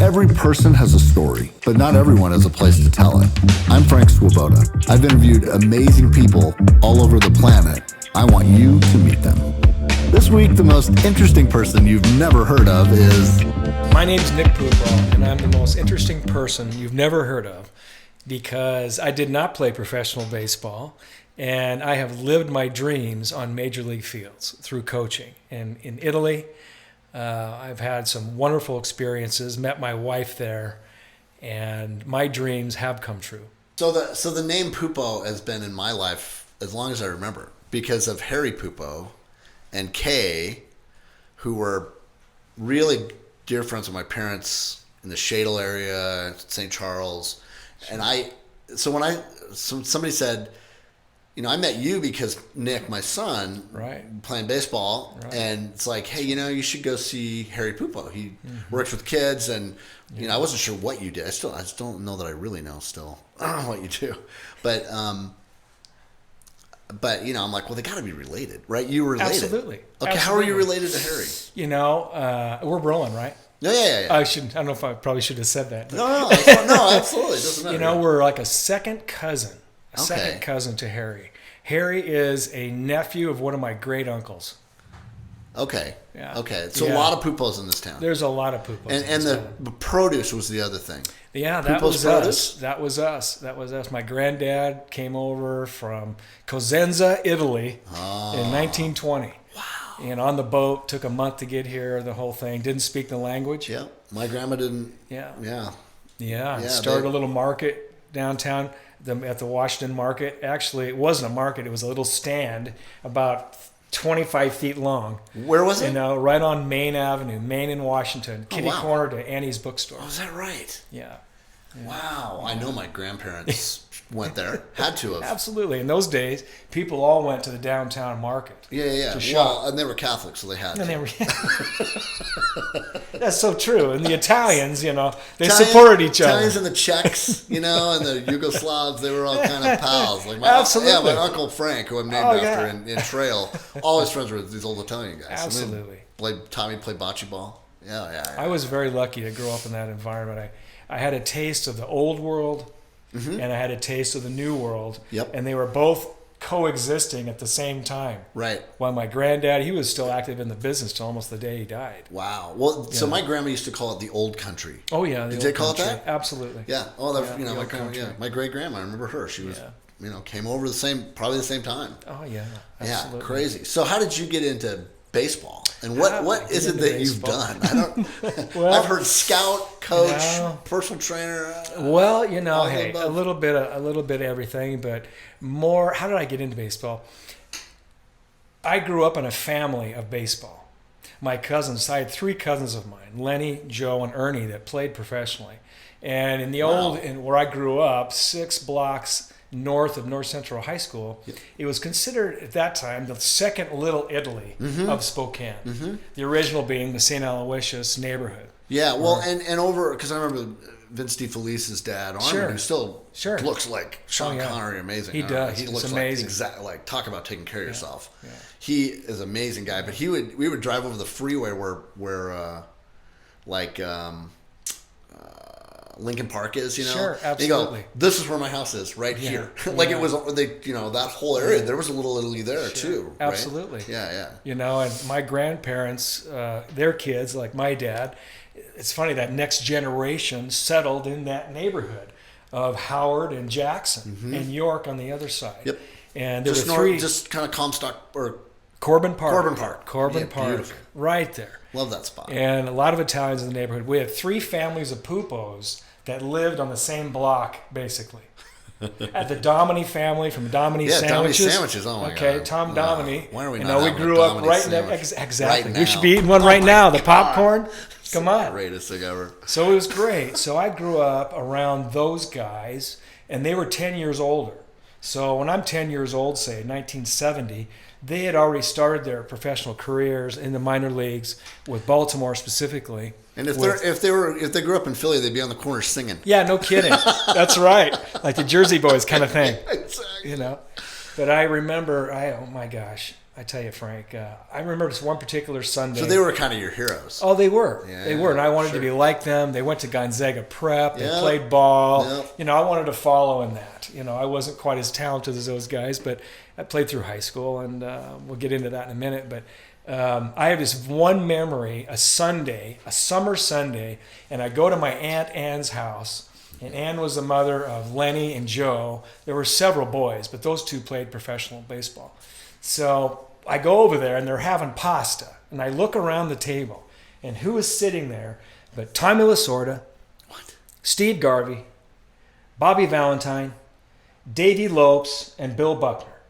Every person has a story, but not everyone has a place to tell it. I'm Frank Swoboda. I've interviewed amazing people all over the planet. I want you to meet them. This week, the most interesting person you've never heard of is... My name's Nick Pupo, and I'm the most interesting person you've never heard of because I did not play professional baseball, and I have lived my dreams on major league fields through coaching. And in Italy, I've had some wonderful experiences, met my wife there, and my dreams have come true. So the name Pupo has been in my life as long as I remember because of Harry Pupo and Kay, who were really dear friends of my parents in the Shadle area, St. Charles. And somebody said, you know, I met you because Nick, my son, playing baseball, and it's like, hey, you know, you should go see Harry Pupo. He works with kids, and you know, I wasn't sure what you did. I just don't know that I really know still what you do, but you know, I'm like, well, they got to be related, right? You were related, absolutely. Okay, how are you related to Harry? You know, we're Brolin, right? Yeah. I don't know if I probably should have said that. No, absolutely. It doesn't matter. You know, we're like a second cousin. Second cousin to Harry. Harry is a nephew of one of my great uncles. Okay. Yeah. Okay. So a lot of Pupos in this town. There's a lot of Pupos. And the produce was the other thing. Yeah, that Pupo's was produce? us. That was us. My granddad came over from Cosenza, Italy in 1920. Wow. And on the boat, took a month to get here, the whole thing. Didn't speak the language. Yeah. My grandma didn't. Yeah. Started a little market downtown at the Washington Market. Actually, it wasn't a market. It was a little stand about 25 feet long. Where was it? You know, right on Main Avenue, Main and Washington. Kitty corner to Annie's bookstore. Oh, is that right? Yeah. Wow. I know my grandparents went there. Had to have. Absolutely. In those days, people all went to the downtown market. Yeah. To shop. And they were Catholic, so they had to. That's so true. And the Italians, you know, they supported each other. Italians and the Czechs, you know, and the Yugoslavs, they were all kind of pals. Like Absolutely. My Uncle Frank, who I'm named after in Trail, always friends with these old Italian guys. Absolutely. Tommy played bocce ball. Yeah. I was very lucky to grow up in that environment. I had a taste of the old world, and I had a taste of the new world. Yep. And they were both coexisting at the same time. Right. While my granddad, he was still active in the business till almost the day he died. Wow. Well, so my grandma used to call it the old country. Oh yeah. Did they call it that? Absolutely. Yeah. Oh, you know, my great grandma. I remember her. She was, you know, came over probably the same time. Oh yeah. Absolutely. Yeah. Crazy. So how did you get into baseball? And what is it that you've done? I've heard scout, coach, personal trainer. Well, you know, a little bit of everything, but more. How did I get into baseball? I grew up in a family of baseball. My cousins, I had three cousins of mine, Lenny, Joe, and Ernie, that played professionally. And in the where I grew up, 6 blocks north of North Central High School, it was considered at that time the second Little Italy of Spokane. The original being the St. Aloysius neighborhood. Yeah, well, and over, because I remember Vince DeFelice's dad, Armin, who still looks like Sean Connery, amazing. He does. He looks amazing. like talk about taking care of yourself. Yeah. He is an amazing guy, but we would drive over the freeway where Lincoln Park is, you know. Sure, absolutely. You go, this is where my house is, right here. It was, you know, that whole area. There was a little Italy there too. Right? Absolutely. Yeah. You know, and my grandparents, their kids, like my dad, it's funny that next generation settled in that neighborhood of Howard and Jackson and York on the other side. Yep. And there were just kind of Comstock or Corbin Park. Corbin Park. Beautiful. Right there. Love that spot. And a lot of Italians in the neighborhood. We had 3 families of Pupos that lived on the same block, basically. At the Domini family from Domini Sandwiches. Domini Sandwiches. Oh my God. Okay, Tom Domini. Why are we not? You know, we grew up right now. Exactly. Right We should be eating one right now. The popcorn. Come on. Greatest thing ever. So it was great. So I grew up around those guys, and they were 10 years older. So when I'm 10 years old, say 1970, they had already started their professional careers in the minor leagues with Baltimore specifically. And if they grew up in Philly, they'd be on the corner singing. Yeah, no kidding. That's right, like the Jersey Boys kind of thing. Exactly. You know, but I remember, oh my gosh, I tell you, Frank, I remember this one particular Sunday. So they were kind of your heroes. Oh, they were. Yeah, they were, and I wanted to be like them. They went to Gonzaga Prep. They played ball. Yep. I wanted to follow in that. I wasn't quite as talented as those guys, but I played through high school, and we'll get into that in a minute. But I have this one memory, a summer Sunday, and I go to my Aunt Ann's house, and Ann was the mother of Lenny and Joe. There were several boys, but those two played professional baseball. So I go over there, and they're having pasta, and I look around the table, and who is sitting there but Tommy Lasorda, Steve Garvey, Bobby Valentine, Davey Lopes, and Bill Buckner.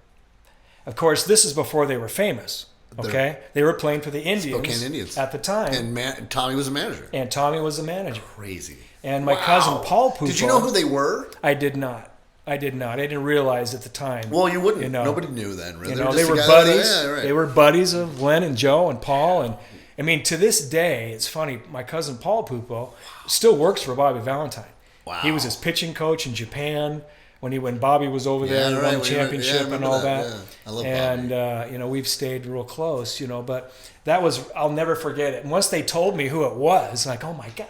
Of course, this is before they were famous. Okay, they were playing for the Indians at the time, and Tommy was a manager. Crazy. And my cousin Paul Pupo. Did you know who they were? I did not. I didn't realize at the time. Well, you wouldn't. Nobody knew then. Really. They were buddies. They were buddies of Len and Joe and Paul. And I mean, to this day, it's funny. My cousin Paul Pupo still works for Bobby Valentine. Wow. He was his pitching coach in Japan when Bobby was over there and won the championship and all that. Yeah. I love Bobby. And we've stayed real close. But that was, I'll never forget it. And once they told me who it was, like, oh my God.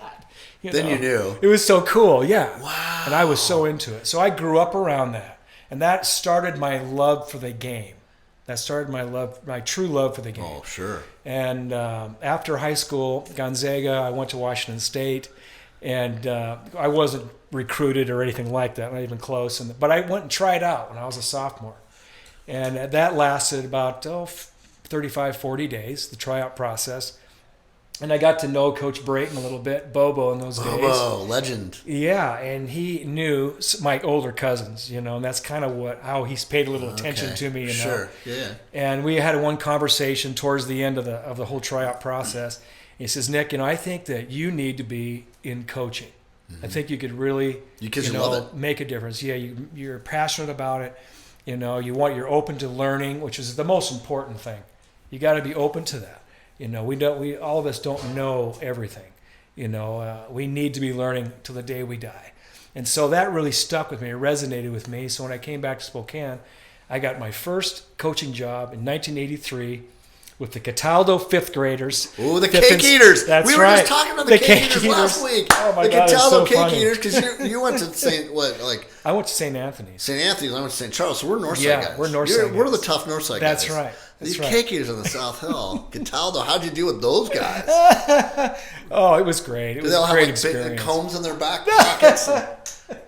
Then you knew. It was so cool, yeah. Wow. And I was so into it. So I grew up around that. And that started my love for the game. That started my true love for the game. Oh, sure. And after high school, Gonzaga, I went to Washington State. And I wasn't recruited or anything like that, not even close. But I went and tried out when I was a sophomore. And that lasted about 35, 40 days, the tryout process. And I got to know Coach Brayton a little bit, Bobo in those days. Bobo, legend. Yeah, and he knew my older cousins, and that's kind of how he's paid a little attention to me, Sure, yeah. And we had one conversation towards the end of the whole tryout process. He says, Nick, I think that you need to be in coaching. Mm-hmm. I think you could really, love it. make a difference. Yeah, you're passionate about it. You're open to learning, which is the most important thing. You got to be open to that. We all of us don't know everything. We need to be learning till the day we die. And so that really stuck with me. It resonated with me. So when I came back to Spokane, I got my first coaching job in 1983 with the Cataldo fifth graders. Oh, the Cake Eaters. That's right. We were just talking about the Cake Eaters last week. Oh my the God, Cataldo so Cake funny. Eaters, because you went to I went to St. Anthony's. St. Anthony's, I went to St. Charles, so we're Northside guys. We're Northside guys. We're the tough Northside guys. That's right. These Cake Eaters on the South Hill. Cataldo, how'd you deal with those guys? Oh, it was great. It was a great experience. Big combs in their back pockets and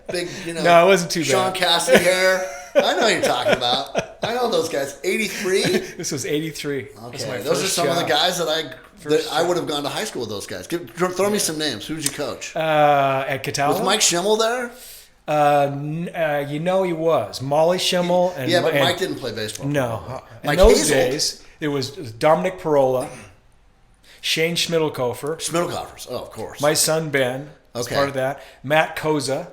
big, No, it wasn't too bad. Sean Cassidy hair. I know what you're talking about. I know those guys. 83? This was 83. Okay, those are some of the guys that I would have gone to high school with those guys. Throw me some names. Who did you coach? At Cataldo? Was Mike Schimmel there? He was. Molly Schimmel. But Mike didn't play baseball. No. Mike in those Hazel. days, it was Dominic Parola, Shane Schmidlkofer. Schmidlkofers, of course. My son Ben was part of that. Matt Koza.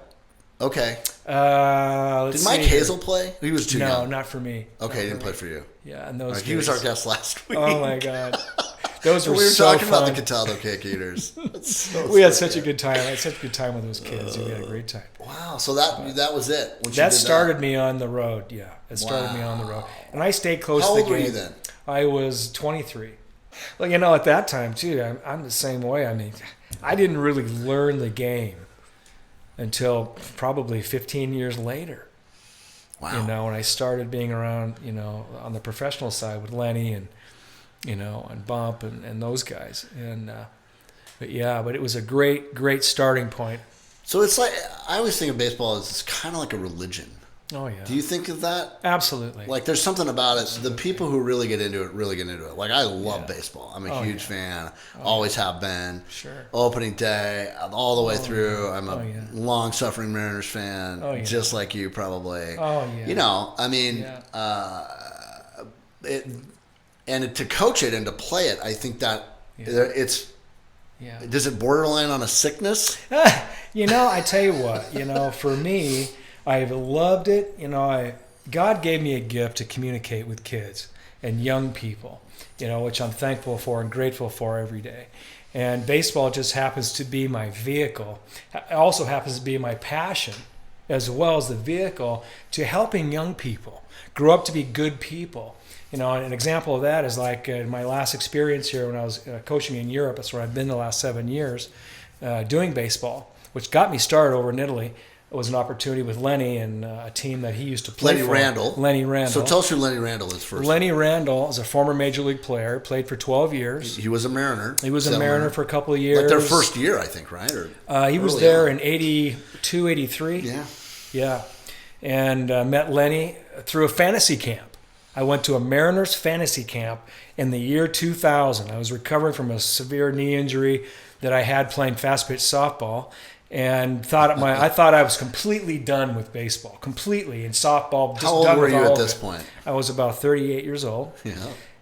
Okay. Did Mike Hazel play? He was too young. No, not for me. Okay, he didn't play for you. Yeah, and those. He was our guest last week. Oh my God, those were we were so talking fun. about the Cataldo Cake Eaters. We had such a good time. I had such a good time with those kids. We had a great time. Wow, so that was it. That started me on the road. Yeah, it started me on the road, and I stayed close to the game. How old were you then? I was 23. Well, at that time too, I'm the same way. I mean, I didn't really learn the game until probably 15 years later. Wow. When I started being around, on the professional side with Lenny and, and Bump and those guys. And, but it was a great, great starting point. So it's like, I always think of baseball as it's kind of like a religion. Oh, yeah. Do you think of that? Absolutely. Like, there's something about it. The people who really get into it, really get into it. Like, I love baseball. I'm a huge fan. Always have been. Sure. Opening day, all the way through. I'm a long-suffering Mariners fan, just like you probably. Oh, yeah. I mean, and to coach it and to play it, I think that it's. Yeah. Does it borderline on a sickness? I tell you what. For me, I've loved it. God gave me a gift to communicate with kids and young people, which I'm thankful for and grateful for every day. And baseball just happens to be my vehicle. It also happens to be my passion, as well as the vehicle to helping young people grow up to be good people, An example of that is like my last experience here when I was coaching in Europe. That's where I've been the last 7 years doing baseball, which got me started over in Italy. It was an opportunity with Lenny and a team that he used to play for. Lenny Randall. So tell us who Lenny Randall is first. Lenny Randall is a former Major League player, played for 12 years. He was a Mariner. He was a Mariner for a couple of years. Like their first year, I think, right? Or he was there in 82, 83. Yeah. Yeah. And met Lenny through a fantasy camp. I went to a Mariners fantasy camp in the year 2000. I was recovering from a severe knee injury that I had playing fast pitch softball. And I thought I was completely done with baseball, completely, and softball. Just How old done were with you all at of this it. point? I was about 38 years old. Yeah.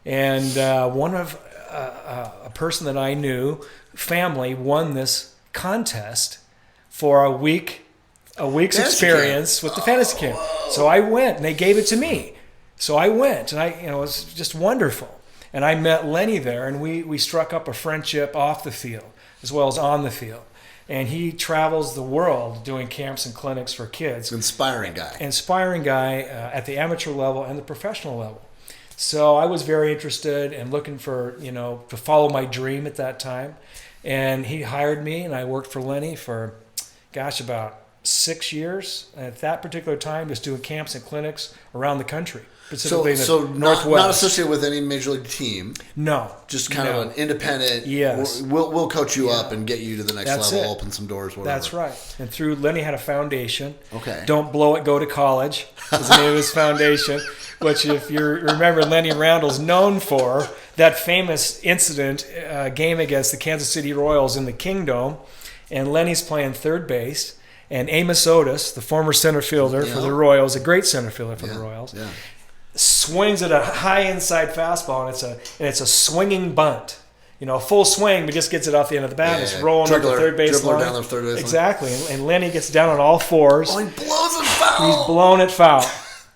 And one of a person that I knew, family, won this contest for a week's Fantasy experience with the fantasy camp. So I went, and they gave it to me. So I went, and it was just wonderful. And I met Lenny there, and we struck up a friendship off the field as well as on the field. And he travels the world doing camps and clinics for kids. Inspiring guy At the amateur level and the professional level. So I was very interested and looking for, to follow my dream at that time. And he hired me, and I worked for Lenny for, about 6 years. And at that particular time, just doing camps and clinics around the country. Specifically in the Northwest. Not associated with any major league team. No. Just kind of an independent. Yes. We'll coach you up and get you to the next level, open some doors, whatever. That's right. And through Lenny had a foundation. Okay. Don't Blow It, Go to College was the name of his foundation, which if you remember, Lenny Randall's known for that famous incident game against the Kansas City Royals in the Kingdome, and Lenny's playing third base. And Amos Otis, the former center fielder for the Royals, a great center fielder for the Royals, swings at a high inside fastball, and it's a swinging bunt. Full swing, but just gets it off the end of the bat. It's rolling up the third base line. Down the third base exactly. And Lenny gets down on all fours. Oh, he blows it foul. He's blown it foul.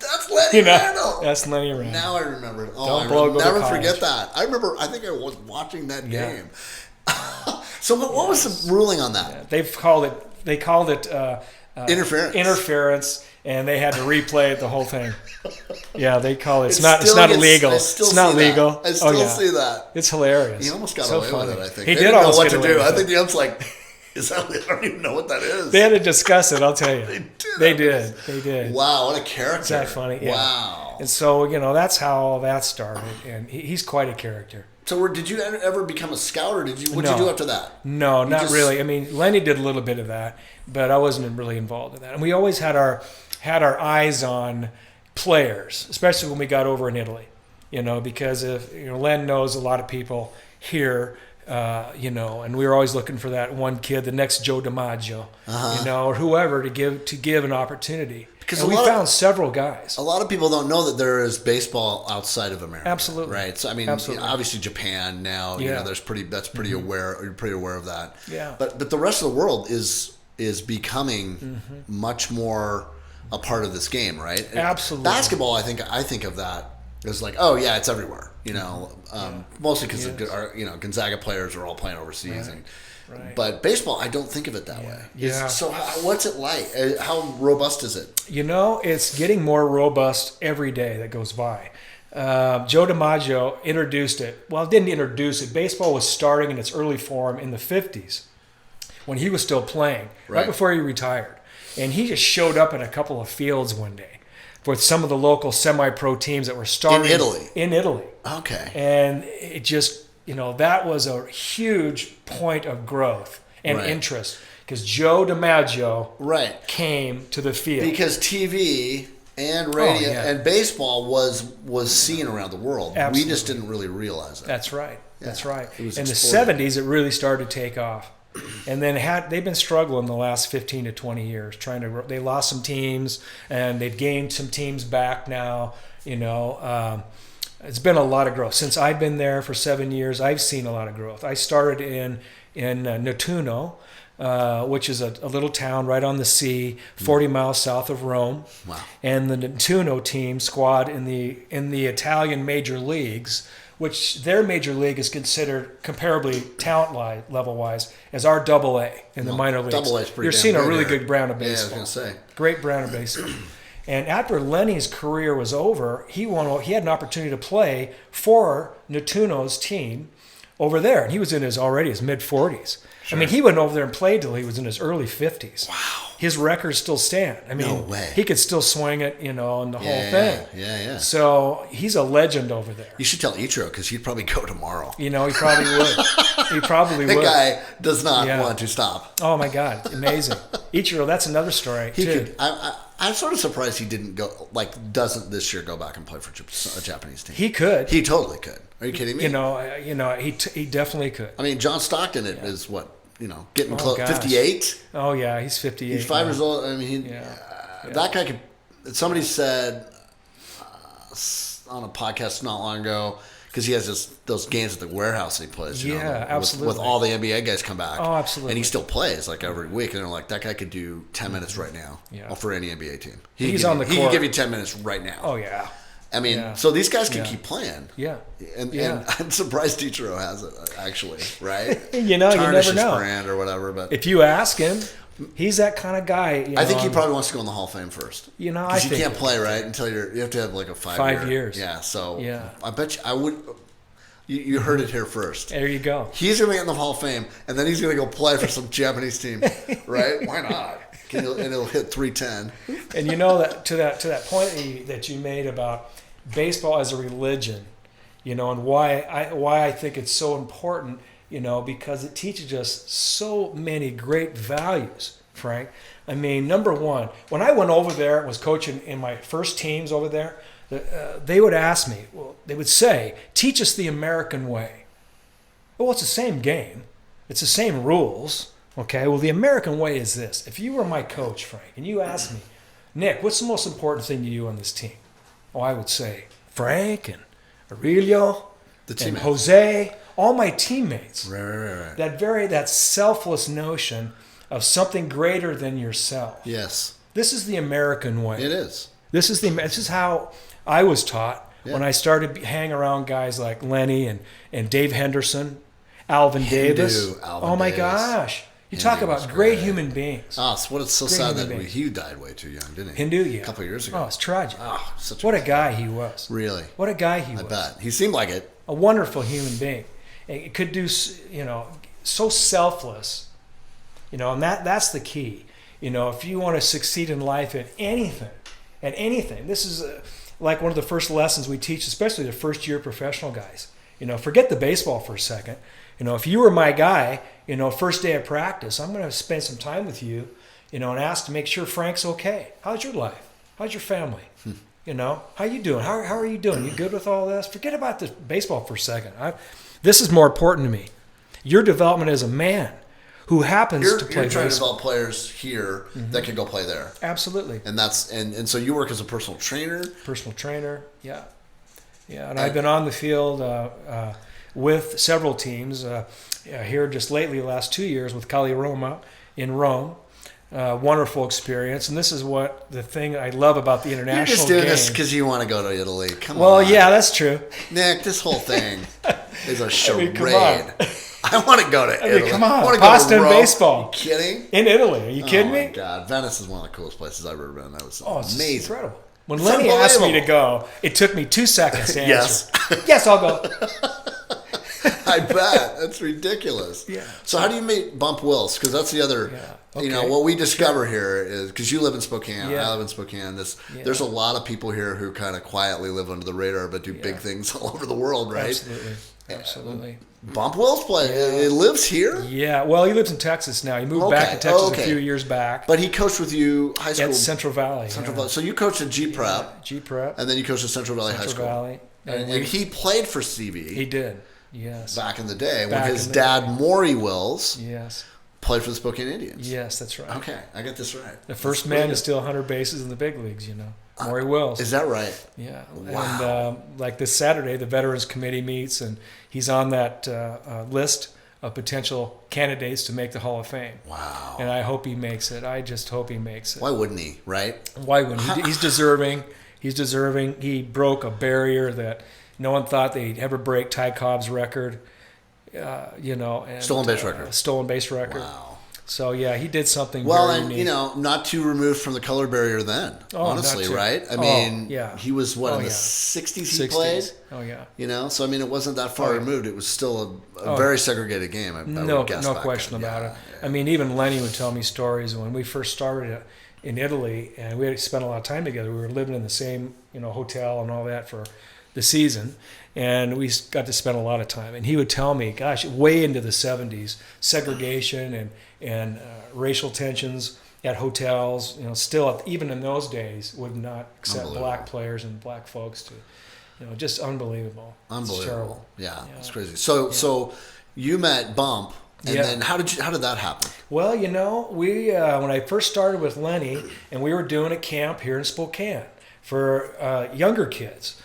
That's Lenny Randall. That's Lenny Randall. Now I remember it. Don't blow, go never to forget that. I remember. I think I was watching that game. So what was the ruling on that? Yeah, they called it interference, and they had to replay the whole thing. Yeah, they call it. It's not illegal. It's not legal. I still see that. It's hilarious. He almost got away with it, I think. He did almost get away with it. I think the ump's like, I don't even know what that is. They had to discuss it, I'll tell you. They did. Wow, what a character. Is that funny? Yeah. Wow. And so, that's how all that started, and he's quite a character. So did you ever become a scout, or what did you do after that? No, not really. I mean, Lenny did a little bit of that, but I wasn't really involved in that. And we always had our eyes on players, especially when we got over in Italy, because Len knows a lot of people here, and we were always looking for that one kid, the next Joe DiMaggio, or whoever to give an opportunity. Because we found several guys. A lot of people don't know that there is baseball outside of America. Absolutely. Right. So I mean, obviously Japan now. That's pretty aware. You're pretty aware of that. Yeah. But the rest of the world is becoming much more a part of this game, right? Absolutely. Basketball, I think of that as like, oh yeah, it's everywhere. Mostly because Gonzaga players are all playing overseas. Right. Right. But baseball, I don't think of it that way. Yeah. So what's it like? How robust is it? It's getting more robust every day that goes by. Joe DiMaggio introduced it. Well, didn't introduce it. Baseball was starting in its early form in the 50s when he was still playing, right before he retired. And he just showed up in a couple of fields one day with some of the local semi-pro teams that were starting. In Italy. Okay. And it just... that was a huge point of growth and interest because Joe DiMaggio came to the field. Because TV and radio and baseball was seen around the world. Absolutely. We just didn't really realize it. That's right. Yeah. That's right. In the exploded. 70s, it really started to take off. And then they've been struggling the last 15 to 20 years. They lost some teams, and they've gained some teams back now, It's been a lot of growth. Since I've been there for 7 years, I've seen a lot of growth. I started in Nettuno, which is a little town right on the sea, 40 miles south of Rome. Wow. And the Nettuno team squad in the Italian major leagues, which their major league is considered comparably talent level-wise as our AA in the minor leagues. AA is pretty You're seeing a really here. good brand of baseball. Yeah, I was going to say. Great brand of baseball. And after Lenny's career was over, he had an opportunity to play for Natuno's team over there. And he was in already his mid-40s. Sure. I mean, he went over there and played till he was in his early 50s. Wow. His records still stand. I mean, no way. He could still swing it, and the whole thing. Yeah. So he's a legend over there. You should tell Ichiro, because he'd probably go tomorrow. He probably would. He probably would. That guy does not want to stop. Oh, my God. Amazing. Ichiro, that's another story, too. I'm sort of surprised he didn't doesn't this year go back and play for a Japanese team. He could. He totally could. Are you kidding me? He definitely could. I mean, John Stockton is what? Getting close. 58? Oh, yeah, he's 58. He's 5 years old. I mean, that guy could. Somebody said on a podcast not long ago, because he has those games at the warehouse that he plays. Absolutely. With all the NBA guys come back. Oh, absolutely. And he still plays every week. And they're like, that guy could do 10 minutes right now for any NBA team. He's on the court. He can give you 10 minutes right now. Oh, yeah. I mean, so these guys can keep playing. Yeah. And I'm surprised Ichiro has it, actually, right? You never know. Brand or whatever. But if you ask him, he's that kind of guy. I think he probably wants to go in the Hall of Fame first. Because you can't play, right, until you have to have a 5 years. Yeah, so I bet you I would. You heard it here first. There you go. He's going to get in the Hall of Fame, and then he's going to go play for some Japanese team, right? Why not? And he'll hit 310. And to that point that you made about baseball as a religion, and why I think it's so important, because it teaches us so many great values, Frank. I mean, number one, when I went over there and was coaching in my first teams over there, they would ask me, they would say, teach us the American way. Well, it's the same game. It's the same rules. Okay, well, the American way is this. If you were my coach, Frank, and you asked me, Nick, what's the most important thing to you on this team? Oh, I would say Frank and Aurelio and Jose, all my teammates. Right. That selfless notion of something greater than yourself. Yes. This is the American way. It is. This is how I was taught when I started hanging around guys like Lenny and Dave Henderson, Alvin Davis. Alvin my Davis. Gosh. You talk about great human beings. Oh, it's so sad that Hugh died way too young, didn't he? Hindu, a couple of years ago. Oh, it's tragic. Oh, what a guy he was. Really? What a guy he was. I bet. He seemed like it. A wonderful human being. It could do, so selfless. And that's the key. If you want to succeed in life at anything, this is like one of the first lessons we teach, especially the first year professional guys. Forget the baseball for a second. If you were my guy, first day of practice, I'm going to spend some time with you, and ask to make sure Frank's okay. How's your life? How's your family? How you doing? How are you doing? You good with all this? Forget about the baseball for a second. This is more important to me. Your development as a man who happens to play baseball. You're trying to develop players here that can go play there. Absolutely. And so you work as a personal trainer? Personal trainer, yeah. And I've been on the field with several teams here just lately, the last 2 years with Cali Roma in Rome. Wonderful experience. And this is the thing I love about the international game. You're just doing this because you want to go to Italy. Come on. Well, yeah, that's true. Nick, this whole thing is a charade. Come on. I want to go to Italy. Come on. I want to Pasta go to and baseball. Are you kidding? In Italy. Are you kidding me? Oh, my God. Venice is one of the coolest places I've ever been. That was it's amazing. Incredible. When Lenny asked me to go, it took me 2 seconds to answer. Yes. Yes, I'll go. I bet. That's ridiculous. Yeah. So how do you meet Bump Wills? Because that's the other, what we discover here is, because you live in Spokane, I live in Spokane, there's a lot of people here who kind of quietly live under the radar but do big things all over the world, right? Absolutely. Bump Wills it lives here? Yeah, well, he lives in Texas now. He moved back to Texas a few years back. But he coached with you high school? At Central Valley. Valley. So you coached at G-Prep. G-Prep. And then you coached at Central Valley High School. Valley. And he played for CV. He did, yes. Back in the day when his dad, Maury Wills, played for the Spokane Indians. Yes, that's right. Okay, I get this right. The first man to steal 100 bases in the big leagues, Maury Wills. Is that right? Yeah. Wow. And like this Saturday, the Veterans Committee meets, and he's on that list of potential candidates to make the Hall of Fame. Wow. And I hope he makes it. I just hope he makes it. Why wouldn't he, right? Why wouldn't he? He's deserving. He's deserving. He broke a barrier that no one thought they'd ever break. Ty Cobb's record, and stolen base record. Stolen base record. Wow. So yeah, he did something. Well, very and unique. not too removed from the color barrier then. Honestly, right? I mean, he was in the '60s. He played. Oh yeah. So I mean, it wasn't that far removed. It was still a very segregated game. I would guess no question about it. I mean, even Lenny would tell me stories when we first started in Italy, and we had spent a lot of time together. We were living in the same hotel and all that for the season. And we got to spend a lot of time. And he would tell me, gosh, way into the 70s, segregation and racial tensions at hotels, still, even in those days, would not accept black players and black folks to, just unbelievable. Unbelievable. It's crazy. So you met Bump, and then how did that happen? Well, we when I first started with Lenny, and we were doing a camp here in Spokane for younger kids.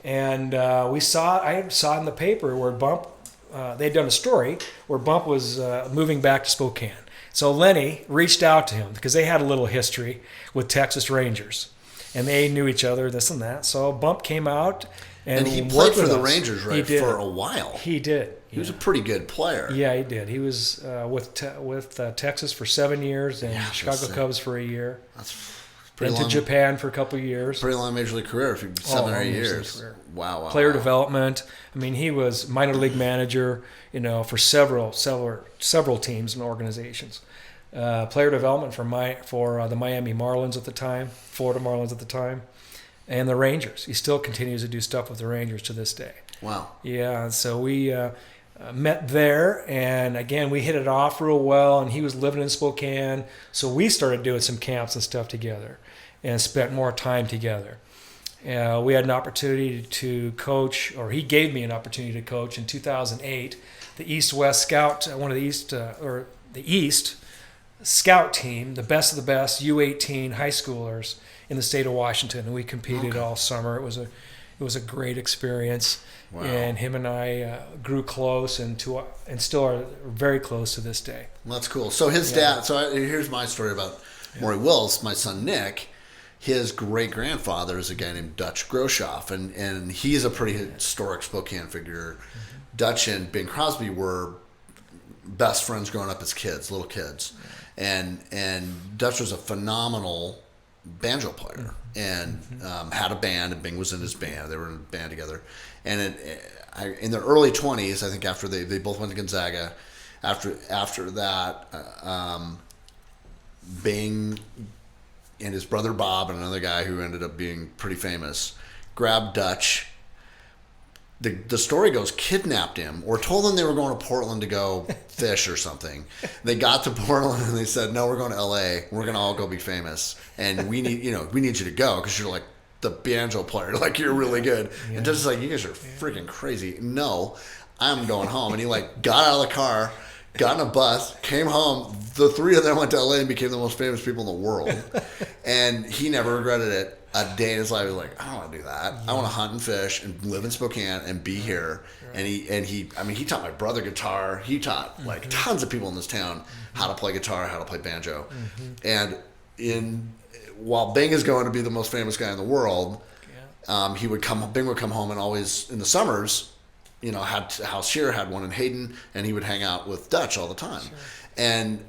And I saw in the paper where Bump, they'd done a story where Bump was moving back to Spokane. So Lenny reached out to him because they had a little history with Texas Rangers. And they knew each other, this and that. So Bump came out and he played for the Rangers, right, for a while. He did. He was a pretty good player. Yeah, he did. He was with Texas for 7 years and Chicago Cubs for a year. Been to Japan for a couple of years. Pretty long major league career, 7 or 8 years. Wow. Player development. I mean, he was minor league manager, for several teams and organizations. Player development for the Miami Marlins at the time, Florida Marlins at the time, and the Rangers. He still continues to do stuff with the Rangers to this day. Wow. Yeah. So we met there, and again, we hit it off real well. And he was living in Spokane, so we started doing some camps and stuff together, and spent more time together. We had an opportunity to coach, or he gave me an opportunity to coach in 2008, the East-West Scout, one of the East Scout team, the best of the best U18 high schoolers in the state of Washington, and we competed all summer. It was a great experience. Wow. And him and I grew close and still are very close to this day. Well, that's cool. So his dad. So here's my story about Maury Wills. My son Nick, his great grandfather is a guy named Dutch Groshoff, and he's a pretty historic Spokane figure. Mm-hmm. Dutch and Bing Crosby were best friends growing up as kids, little kids, and Dutch was a phenomenal banjo player and had a band, and Bing was in his band. They were in a band together. And in their early 20s, I think after they both went to Gonzaga, after that, Bing and his brother Bob and another guy who ended up being pretty famous grabbed Dutch. The story goes, kidnapped him or told them they were going to Portland to go fish or something. They got to Portland and they said, no, we're going to LA. We're going to all go be famous. And we need you to go because you're like the banjo player. Like, you're really good. Yeah. And Dutch is like, you guys are freaking crazy. No, I'm going home. And he got out of the car, got in a bus, came home. The three of them went to LA and became the most famous people in the world. And he never regretted it. A day in his life, he was like, I don't want to do that. I want to hunt and fish and live in Spokane and be here. And he taught my brother guitar. He taught tons of people in this town how to play guitar, how to play banjo. And while Bing is going to be the most famous guy in the world, Bing would come home and always in the summers, had a house here, had one in Hayden, and he would hang out with Dutch all the time. Sure. And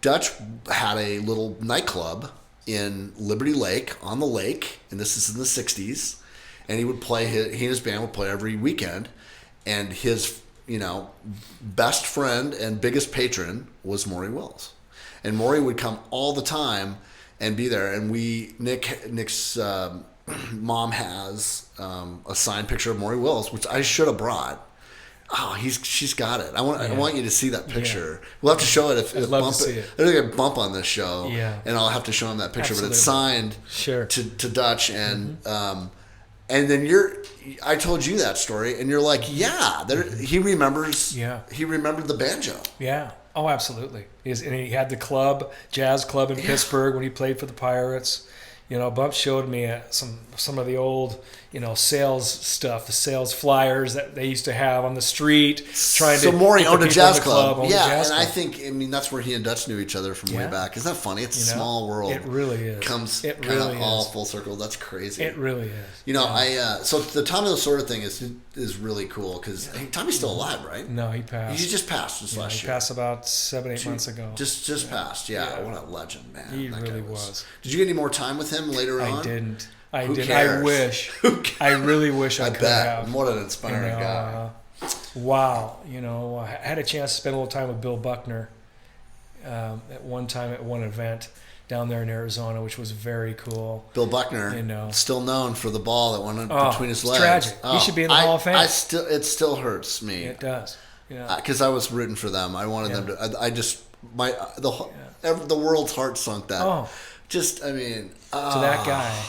Dutch had a little nightclub in Liberty Lake, on the lake, and this is in the 60s, and he and his band would play every weekend, and his, best friend and biggest patron was Maury Wills. And Maury would come all the time and be there, and Nick's mom has a signed picture of Maury Wills, which I should have brought. Oh, she's got it. I want you to see that picture. Yeah. We'll have to show it if I'd love to see it. There's a Bump on this show, and I'll have to show him that picture. Absolutely. But it's signed to Dutch, and and then I told you that story, and you're like, he remembers. Yeah, he remembered the banjo. Yeah. Oh, absolutely. And he had the jazz club in Pittsburgh when he played for the Pirates. Bump showed me some of the old, sales stuff, the sales flyers that they used to have on the street. So Maury owned a jazz club. Yeah, and I think, that's where he and Dutch knew each other from way back. Isn't that funny? It's a small world. It really is. Comes kind of all full circle. That's crazy. It really is. So the Tommy Lasorda thing is really cool because Tommy's still alive, right? No, he passed. He just passed this last year. He passed about 7-8 months ago. Just passed. Yeah. What a legend, man. He really was. Did you get any more time with him later on? I didn't. Who cares? I wish. I really wish I could have. What an inspiring guy. Wow. I had a chance to spend a little time with Bill Buckner at one time at one event down there in Arizona, which was very cool. Bill Buckner, still known for the ball that went between his legs. Tragic. He should be in the Hall of Fame. It still hurts me. It does. Yeah. Because I was rooting for them. I wanted them to. The world's heart sunk that. To that guy.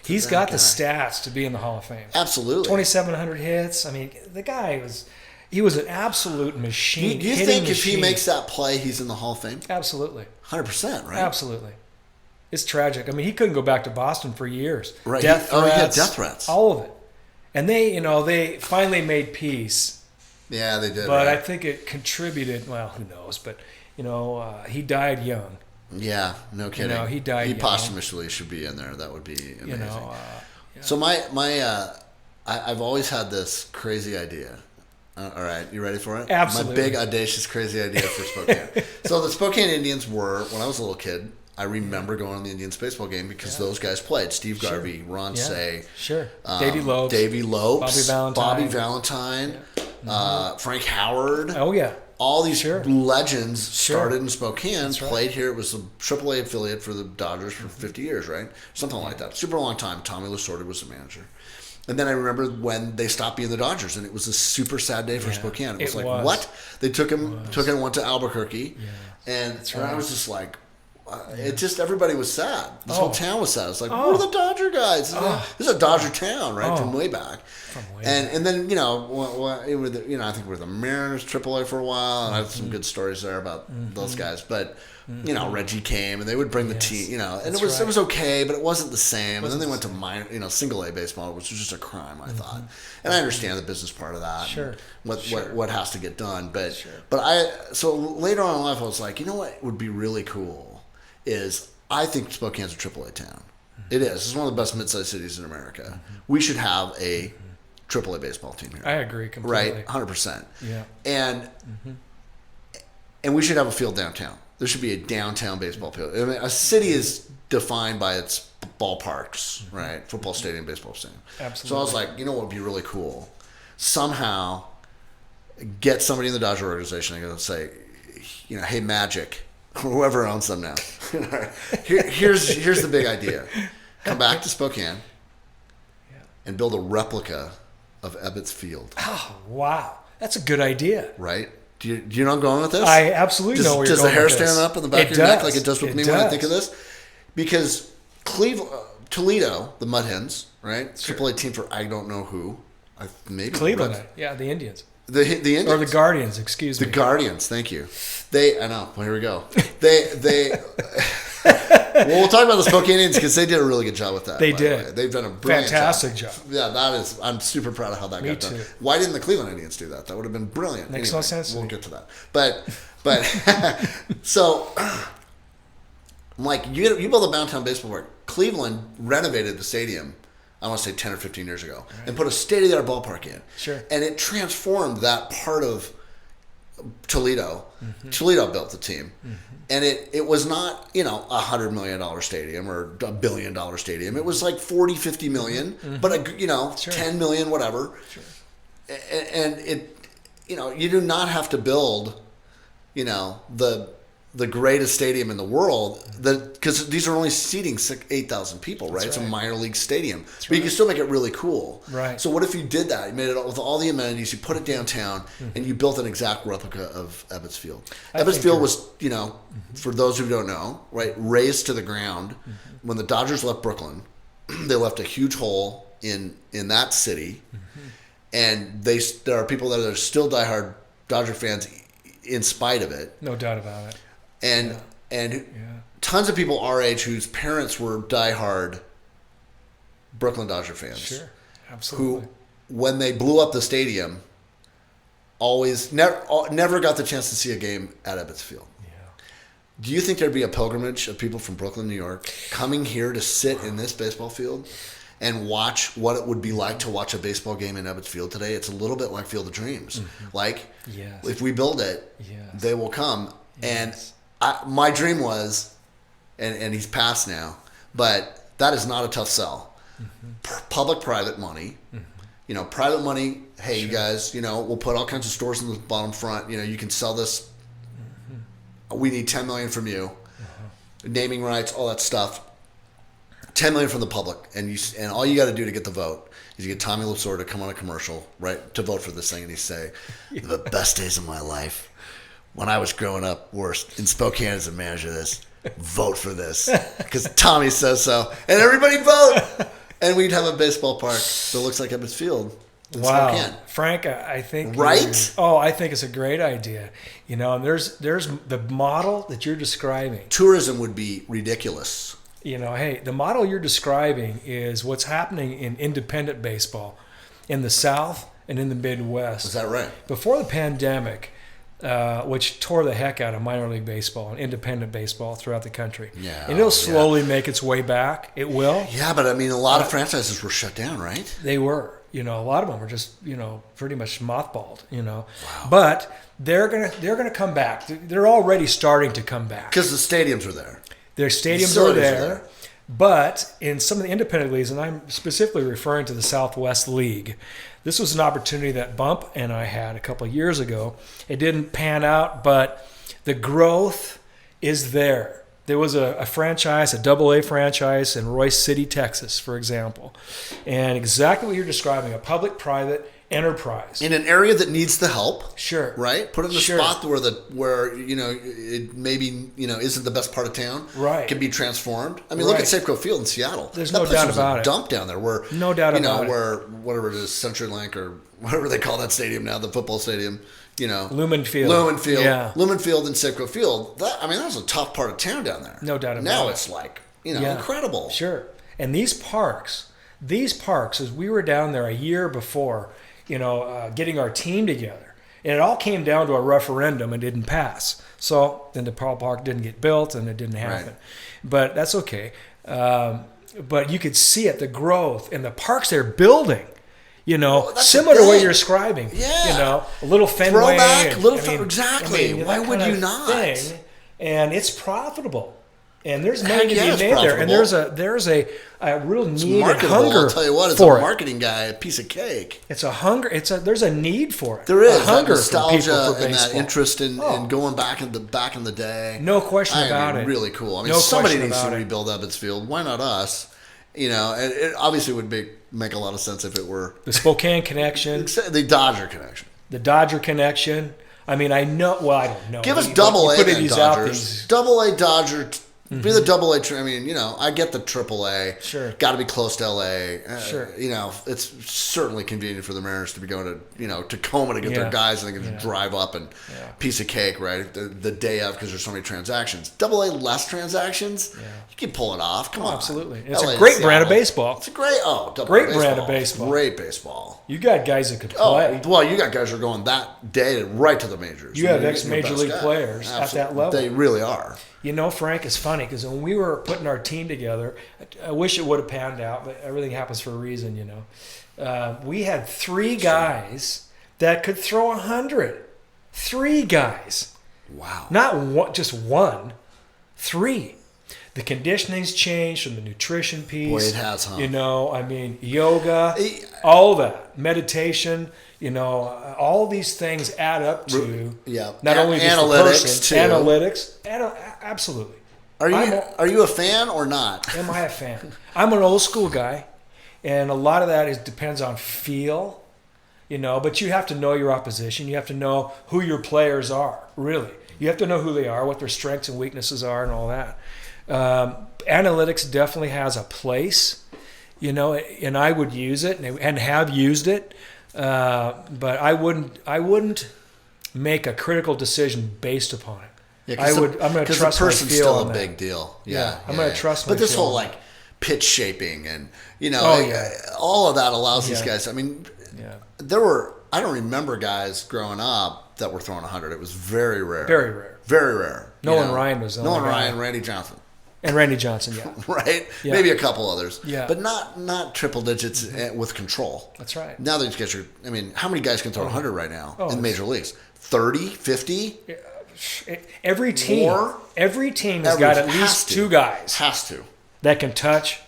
He's got the stats to be in the Hall of Fame. Absolutely. 2,700 hits. The guy was an absolute machine. Do you think if he makes that play, he's in the Hall of Fame? Absolutely. 100%, right? Absolutely. It's tragic. He couldn't go back to Boston for years. Right. Death threats. Death threats. All of it. And they finally made peace. Yeah, they did. But I think it contributed, well, who knows, but, he died young. Yeah, no kidding. He died. He posthumously should be in there. That would be amazing. So I've always had this crazy idea. All right, you ready for it? Absolutely. My big audacious crazy idea for Spokane. So the Spokane Indians were, when I was a little kid, I remember going to the Indians baseball game because those guys played. Steve Garvey, Ron Say, Davey Lopes, Bobby Valentine, Frank Howard. Oh yeah. All these legends started in Spokane, played here. It was a AAA affiliate for the Dodgers for 50 years, right? Something like that. Super long time. Tommy Lasorda was the manager. And then I remember when they stopped being the Dodgers, and it was a super sad day for Spokane. It was what? They took him and went to Albuquerque. Yeah. And I was just like, everybody was sad. This whole town was sad. It's like, we're the Dodger guys. This is a Dodger town, right? From way back. And then, I think we were the Mariners AAA for a while, and I had some good stories there about those guys. But, Reggie came, and they would bring the team, and it was okay, but it wasn't the same. And then they went to minor, single A baseball, which was just a crime, I thought. And I understand the business part of that. Sure. What has to get done. But so later on in life, I was like, what would be really cool is I think Spokane's a AAA town. It is. It's one of the best mid-sized cities in America. We should have a AAA baseball team here. I agree completely. Right? 100%. Yeah. And we should have a field downtown. There should be a downtown baseball field. A city is defined by its ballparks, right? Football stadium, baseball stadium. Absolutely. So I was like, what would be really cool? Somehow get somebody in the Dodger organization and go say, hey, Magic, whoever owns them now. Here's the big idea. Come back to Spokane and build a replica of Ebbets Field. Oh, wow. That's a good idea. Right? Do you know where I'm going with this? I absolutely know where you're going with this. Does the hair stand up in the back of your neck like it does with me when I think of this? Because Toledo, the Mud Hens, right? Sure. AAA team for I don't know who. Maybe Cleveland. Yeah, the Indians. The Indians. Or the Guardians, excuse me. The Guardians, thank you. I know. Well, here we go. Well, we'll talk about the Spokane Indians because they did a really good job with that. They did. They've done a brilliant fantastic job. Yeah, I'm super proud of how that got done. Me too. Why didn't the Cleveland Indians do that? That would have been brilliant. Makes no sense. We'll get to that. But so I'm like, you build a downtown baseball park. Cleveland renovated the stadium, I want to say 10 or 15 years ago, and put a state-of-the-art ballpark in. Sure. And it transformed that part of Toledo. Toledo built the team. And it was not, $100 million stadium or $1 billion stadium. It was like 40, 50 million, but, Sure. 10 million, whatever. Sure. And you do not have to build, the greatest stadium in the world, because these are only seating 8,000 people, right? It's a minor league stadium. But you can still make it really cool. Right. So what if you did that? You made it with all the amenities, you put it downtown, and you built an exact replica of Ebbets Field. Ebbets Field was, for those who don't know, right, razed to the ground. When the Dodgers left Brooklyn, they left a huge hole in that city. And there are people that are still diehard Dodger fans in spite of it. No doubt about it. And tons of people our age whose parents were diehard Brooklyn Dodger fans. Sure, absolutely. Who, when they blew up the stadium, never got the chance to see a game at Ebbets Field. Yeah. Do you think there'd be a pilgrimage of people from Brooklyn, New York, coming here to sit in this baseball field and watch what it would be like to watch a baseball game in Ebbets Field today? It's a little bit like Field of Dreams. Mm-hmm. Like, if we build it, they will come. Yes. And my dream was, and he's passed now, but that is not a tough sell. Mm-hmm. Public-private money. Mm-hmm. Private money, hey, you guys, we'll put all kinds of stores in the bottom front. You can sell this. Mm-hmm. We need $10 million from you. Mm-hmm. Naming rights, all that stuff. $10 million from the public. And all you got to do to get the vote is you get Tommy Lasorda to come on a commercial, right, to vote for this thing. And he say, the best days of my life, when I was growing up, worst in Spokane as a manager of this, vote for this. Because Tommy says so. And everybody vote. And we'd have a baseball park that looks like Ebbets Field. Wow, Frank, I think right. I think it's a great idea. And there's the model that you're describing. Tourism would be ridiculous. Hey, the model you're describing is what's happening in independent baseball in the South and in the Midwest. Is that right? Before the pandemic, which tore the heck out of minor league baseball and independent baseball throughout the country. Yeah, and it'll slowly make its way back. It will. Yeah, but I mean, a lot of franchises were shut down, right? They were. A lot of them were just, pretty much mothballed. Wow. But they're gonna come back. They're already starting to come back because the stadiums are there. Their stadiums are there. But in some of the independent leagues, and I'm specifically referring to the Southwest League, this was an opportunity that Bump and I had a couple of years ago. It didn't pan out, but the growth is there. There was a franchise, a AA franchise in Royce City, Texas, for example. And exactly what you're describing, a public-private enterprise. In an area that needs the help. Sure. Right? Put it in a spot where it maybe, isn't the best part of town. Right. Can be transformed. I mean, look at Safeco Field in Seattle. There's no doubt about it. Dump down there where, where whatever it is, CenturyLink or whatever they call that stadium now, the football stadium. Lumen Field. Yeah. Lumen Field and Safeco Field. That was a tough part of town down there. No doubt about it. Now it's like, incredible. Sure. And these parks, as we were down there a year before, getting our team together, and it all came down to a referendum and didn't pass. So then the ballpark didn't get built and it didn't happen. Right. But that's okay. But you could see it, the growth and the parks they're building. Similar to what you're describing. Yeah. A little Fenway. Throwback, exactly. Why would you not? And it's profitable. And there's money to be made there. And there's a real need and hunger. I'll tell you what, it's a marketing guy, a piece of cake. It's a hunger. There's a need for it. There is a hunger that nostalgia for and that interest in going back in the day. No question about it. Really cool. I mean, somebody needs to rebuild Ebbets Field. Why not us? It obviously would make a lot of sense if it were the Spokane connection, the Dodger connection. The Dodger connection. I mean, I know. Well, I don't know. Give us AA then, Dodgers. AA Dodger. Be the AA. I mean, I get the AAA. Sure. Got to be close to LA. Sure. It's certainly convenient for the Mariners to be going to, Tacoma to get their guys, and they can just drive up and piece of cake, right? The day of, because there's so many transactions. AA less transactions. Yeah. You can pull it off. Come on. Absolutely. It's a great brand of baseball. It's a great brand of baseball. Great baseball. You got guys that could play. Well, you got guys who are going that day right to the majors. You have ex-major league players at that level. They really are. Frank, it's funny because when we were putting our team together, I wish it would have panned out, but everything happens for a reason, We had 3 guys that could throw 100. 3 guys. Wow. Not just one. 3. The conditioning's changed from the nutrition piece. Boy, it has, huh? Yoga, all that, meditation. All these things add up to not only just analytics, the person, analytics. Absolutely. Are you a fan or not? Am I a fan? I'm an old school guy, and a lot of that depends on feel. But you have to know your opposition. You have to know who your players are. Really, you have to know who they are, what their strengths and weaknesses are, and all that. Analytics definitely has a place, and I would use it and have used it. But I wouldn't make a critical decision based upon it. I'm going to trust my feel. Because the person's still a big deal. Yeah, I'm going to trust my feel. But this whole pitch shaping and, all of that allows these guys. I mean, I don't remember guys growing up that were throwing 100. It was very rare. Very rare. Very rare. Nolan Ryan was the only Nolan guy. Ryan, Randy Johnson. And Randy Johnson, yeah. Right? Yeah. Maybe a couple others. Yeah. But not triple digits with control. That's right. Now these guys are, how many guys can throw 100 right now in major leagues? 30, 50? Every team has got at least two guys. Has to. That can touch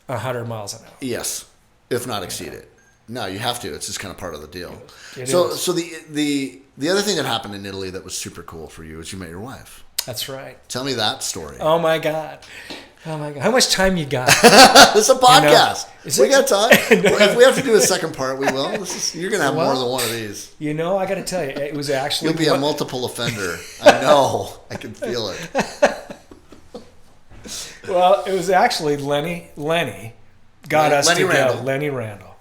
100 miles an hour. Yes. If not exceed it. No, you have to. It's just kind of part of the deal. It so is. So the other thing that happened in Italy that was super cool for you is you met your wife. That's right. Tell me that story. Oh my God. How much time you got? It's a podcast. We got time. If we have to do a second part, we will. You're going to have more than one of these. I got to tell you, it was actually... You'll be a multiple offender. I know. I can feel it. Well, it was actually Lenny got us together. Randall. Lenny Randall.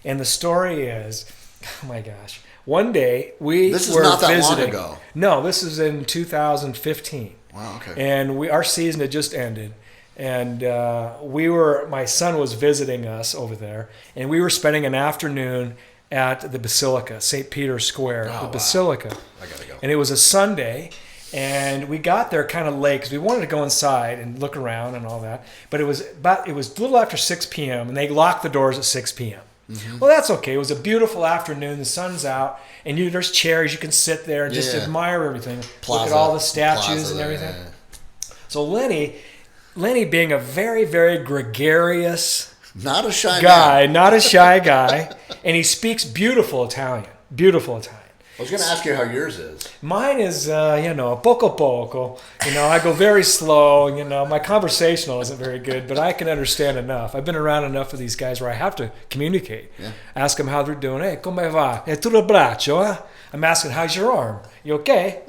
And the story is, oh my gosh, one day we This is were not that visiting. long ago. No, this is in 2015. Wow, okay. And our season had just ended. And my son was visiting us over there. And we were spending an afternoon at the Basilica, St. Peter's Square, Basilica. I got to go. And it was a Sunday. And we got there kind of late because we wanted to go inside and look around and all that. But it was a little after 6 p.m. and they locked the doors at 6 p.m. Mm-hmm. Well, that's okay. It was a beautiful afternoon. The sun's out, and there's chairs. You can sit there and just admire everything. Look at all the statues and everything. Yeah. So Lenny being a very, very gregarious, not a shy guy, and he speaks beautiful Italian. I was going to ask you how yours is. Mine is, poco poco. I go very slow. My conversational isn't very good, but I can understand enough. I've been around enough of these guys where I have to communicate. Yeah. Ask them how they're doing. Hey, come va? E tu braccio, eh? I'm asking, how's your arm? You okay?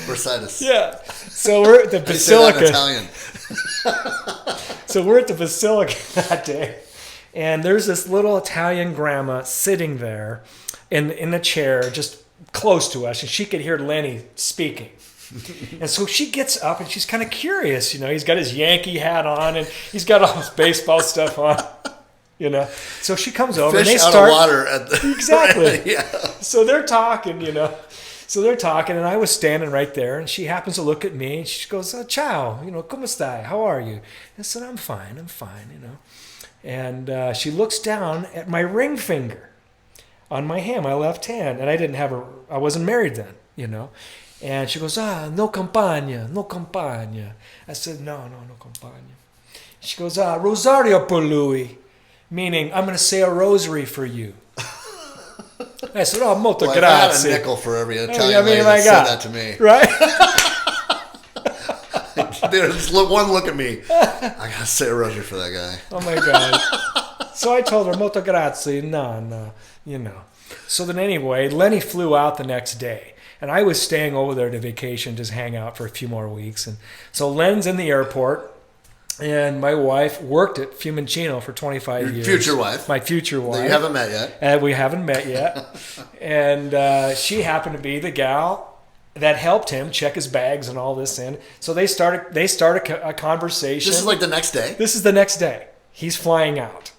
Bursitis. Yeah. So we're at the Basilica. Italian. So we're at the Basilica that day, and there's this little Italian grandma sitting there in the chair just close to us, and she could hear Lenny speaking. And so she gets up and she's kind of curious. He's got his Yankee hat on and he's got all his baseball stuff on. So she comes over and they start out of water at the exactly. Yeah. So they're talking, and I was standing right there, and she happens to look at me and she goes, "Ciao, come stai? How are you?" I said, I'm fine. And she looks down at my ring finger on my hand, my left hand, and I wasn't married then, And she goes, no compagna. I said, no compagna. She goes, rosario per lui, meaning I'm going to say a rosary for you. I said, molto grazie. I had a nickel for every Italian lady that said that to me. Right? There's one look at me. I got to say a rosary for that guy. Oh my God. So I told her, molto grazie, no. So then anyway, Lenny flew out the next day. And I was staying over there to vacation, just hang out for a few more weeks. And so Len's in the airport, and my wife worked at Fiumicino for 25 years. Your future wife. My future wife. That you haven't met yet. And we haven't met yet. And she happened to be the gal that helped him check his bags and all this in. So they start a conversation. This is like the next day? This is the next day. He's flying out.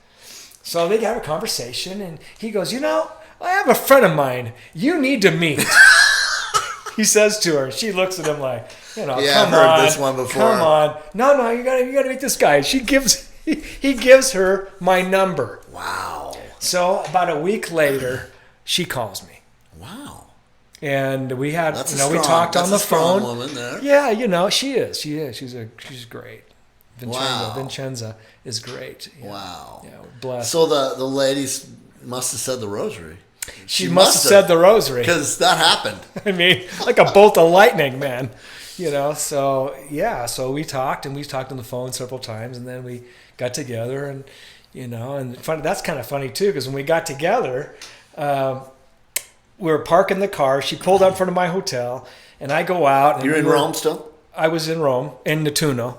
So they have a conversation, and he goes, I have a friend of mine you need to meet. He says to her. She looks at him like, come on. I've heard this one before. Come on. No, you gotta meet this guy. He gives her my number. Wow. So about a week later, she calls me. Wow. And we had, we talked on the phone. Strong woman there. Yeah, she is. She's great. Wow. Vincenza is great. Yeah. Wow. Yeah, we're blessed. So the ladies must have said the rosary. She must have said the rosary. Because that happened. I mean, like a bolt of lightning, man. So we talked on the phone several times, and then we got together, and that's kind of funny too, because when we got together, we were parking the car. She pulled up in front of my hotel, and I go out. And You're in Rome still? I was in Rome, in Nettuno.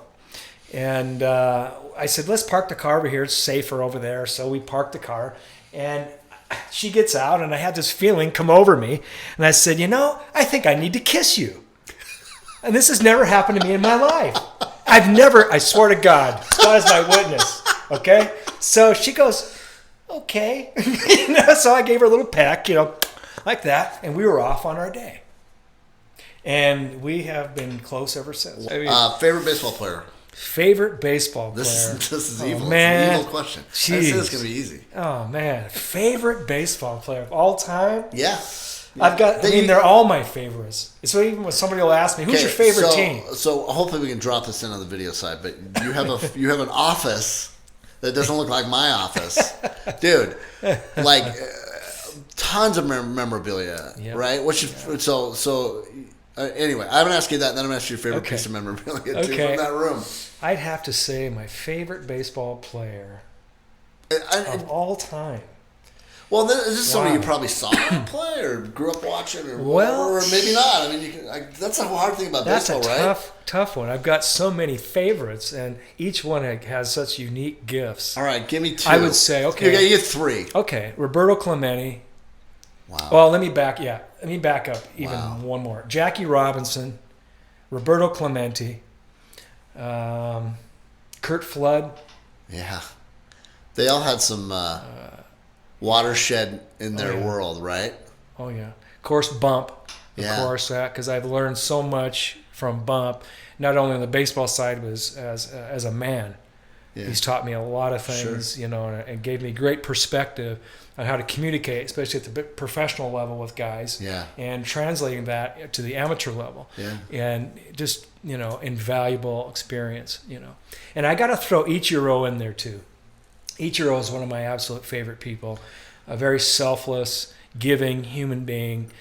And I said, let's park the car over here. It's safer over there. So we parked the car, and she gets out, and I had this feeling come over me. And I said, I think I need to kiss you. And this has never happened to me in my life. I swear to God, God is my witness. Okay? So she goes, okay. So I gave her a little peck, like that. And we were off on our day. And we have been close ever since. Favorite baseball player? Favorite baseball player? This is evil. Man. It's an evil question. Jeez. I said it's going to be easy. Oh, man. Favorite baseball player of all time? Yeah. They're all my favorites. So even when somebody will ask me, who's your favorite team? So hopefully we can drop this in on the video side, but you have an office that doesn't look like my office. Dude, like tons of memorabilia, right? Anyway, I'm going to ask you that, and then I'm going to ask you your favorite piece of memorabilia too from that room. I'd have to say my favorite baseball player of all time. Well, this is somebody you probably saw play or grew up watching or maybe not. I mean, that's a hard thing about baseball, right? That's a tough one. I've got so many favorites, and each one has such unique gifts. All right, give me two. I would say, You get three. Okay, Roberto Clemente. Wow. Well, let me back up even one more. Jackie Robinson, Roberto Clemente, Kurt Flood. Yeah. They all had some watershed in their world, right? Oh, yeah. Of course, Bump. Because I've learned so much from Bump, not only on the baseball side, but as a man. Yeah. He's taught me a lot of things, and gave me great perspective on how to communicate, especially at the professional level with guys, and translating that to the amateur level, and just invaluable experience, And I got to throw Ichiro in there too. Ichiro is one of my absolute favorite people, a very selfless, giving human being,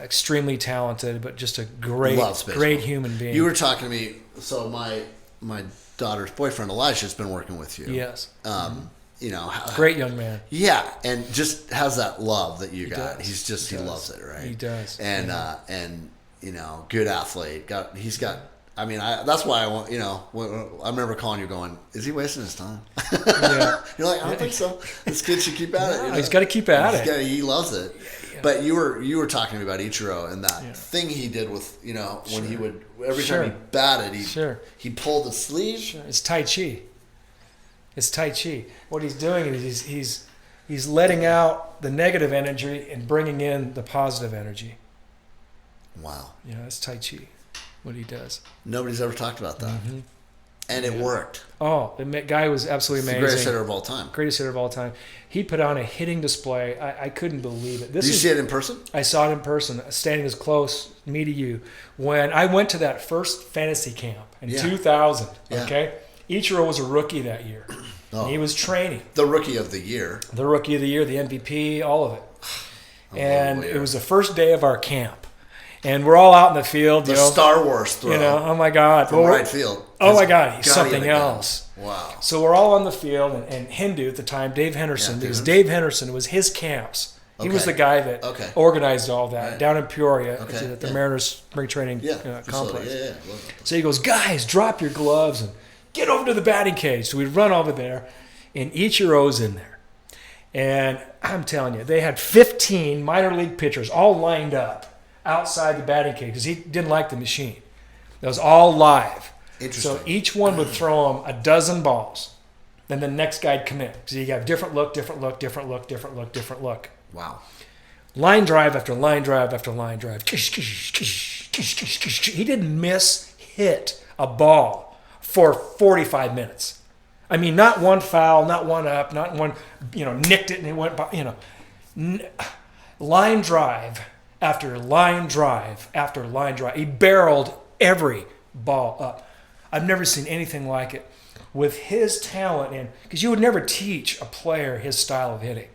extremely talented, but just a great human being. You were talking to me, so my daughter's boyfriend Elijah has been working with you. Yes. Great young man. Yeah, and just has that love that you got. Does. He loves it, right? He does. And good athlete. That's why I want. I remember calling you, going, "Is he wasting his time?" Yeah. You're like, I don't think so. This kid should keep at it. He's got to keep at it. He loves it. Yeah. But you were talking to me about Ichiro and that thing he did with when he would every time he batted he pulled the sleeve. Sure. It's Tai Chi. What he's doing is he's letting out the negative energy and bringing in the positive energy. Wow. That's Tai Chi. What he does. Nobody's ever talked about that. Mm-hmm. And it worked. Oh, the guy was absolutely amazing. The greatest hitter of all time. Greatest hitter of all time. He put on a hitting display. I couldn't believe it. Did you see it in person? I saw it in person, standing as close, me to you. When I went to that first fantasy camp in 2000, okay? Ichiro was a rookie that year. Oh. And he was training. The rookie of the year. The rookie of the year, the MVP, all of it. And it was the first day of our camp. And we're all out in the field. The Star Wars throw. Oh my God. From right field. Oh my God, he's something else. Wow. So we're all on the field, and Hindu at the time, Dave Henderson, because Dave Henderson was his camps. He was the guy that organized all that down in Peoria at the Mariners spring training complex. Yeah. So he goes, guys, drop your gloves and get over to the batting cage. So we'd run over there, and Ichiro's in there. And I'm telling you, they had 15 minor league pitchers all lined up outside the batting cage because he didn't like the machine. That was all live. Interesting. So each one would throw him a dozen balls. Then the next guy'd come in. So you have different look. Wow. Line drive after line drive after line drive. He didn't hit a ball for 45 minutes. I mean, not one foul, not one up, not one, nicked it and it went by, line drive after line drive after line drive. He barreled every ball up. I've never seen anything like it with his talent, and because you would never teach a player his style of hitting.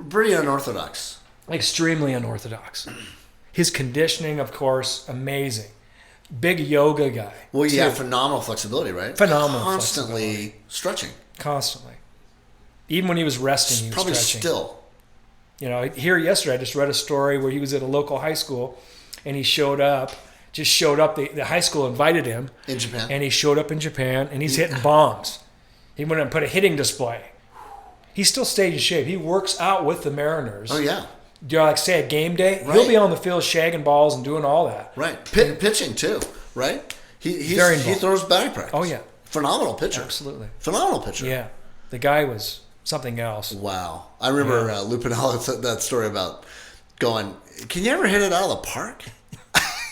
Pretty unorthodox. Extremely unorthodox. His conditioning, of course, amazing. Big yoga guy. Well, you have phenomenal flexibility, right? Phenomenal Constantly stretching. Constantly. Even when he was resting, he was probably stretching. Still. Here yesterday, I just read a story where he was at a local high school, and he showed up. The high school invited him. In Japan. And he showed up in Japan, and he's hitting bombs. He went and put a hitting display. He still stayed in shape. He works out with the Mariners. Oh, yeah. Like, say, a game day, he'll be on the field shagging balls and doing all that. Right. Pitching, too, right? He throws batting practice. Oh, yeah. Phenomenal pitcher. Absolutely. Phenomenal pitcher. Yeah. The guy was something else. Wow. I remember Lupinella said that story about going, can you ever hit it out of the park?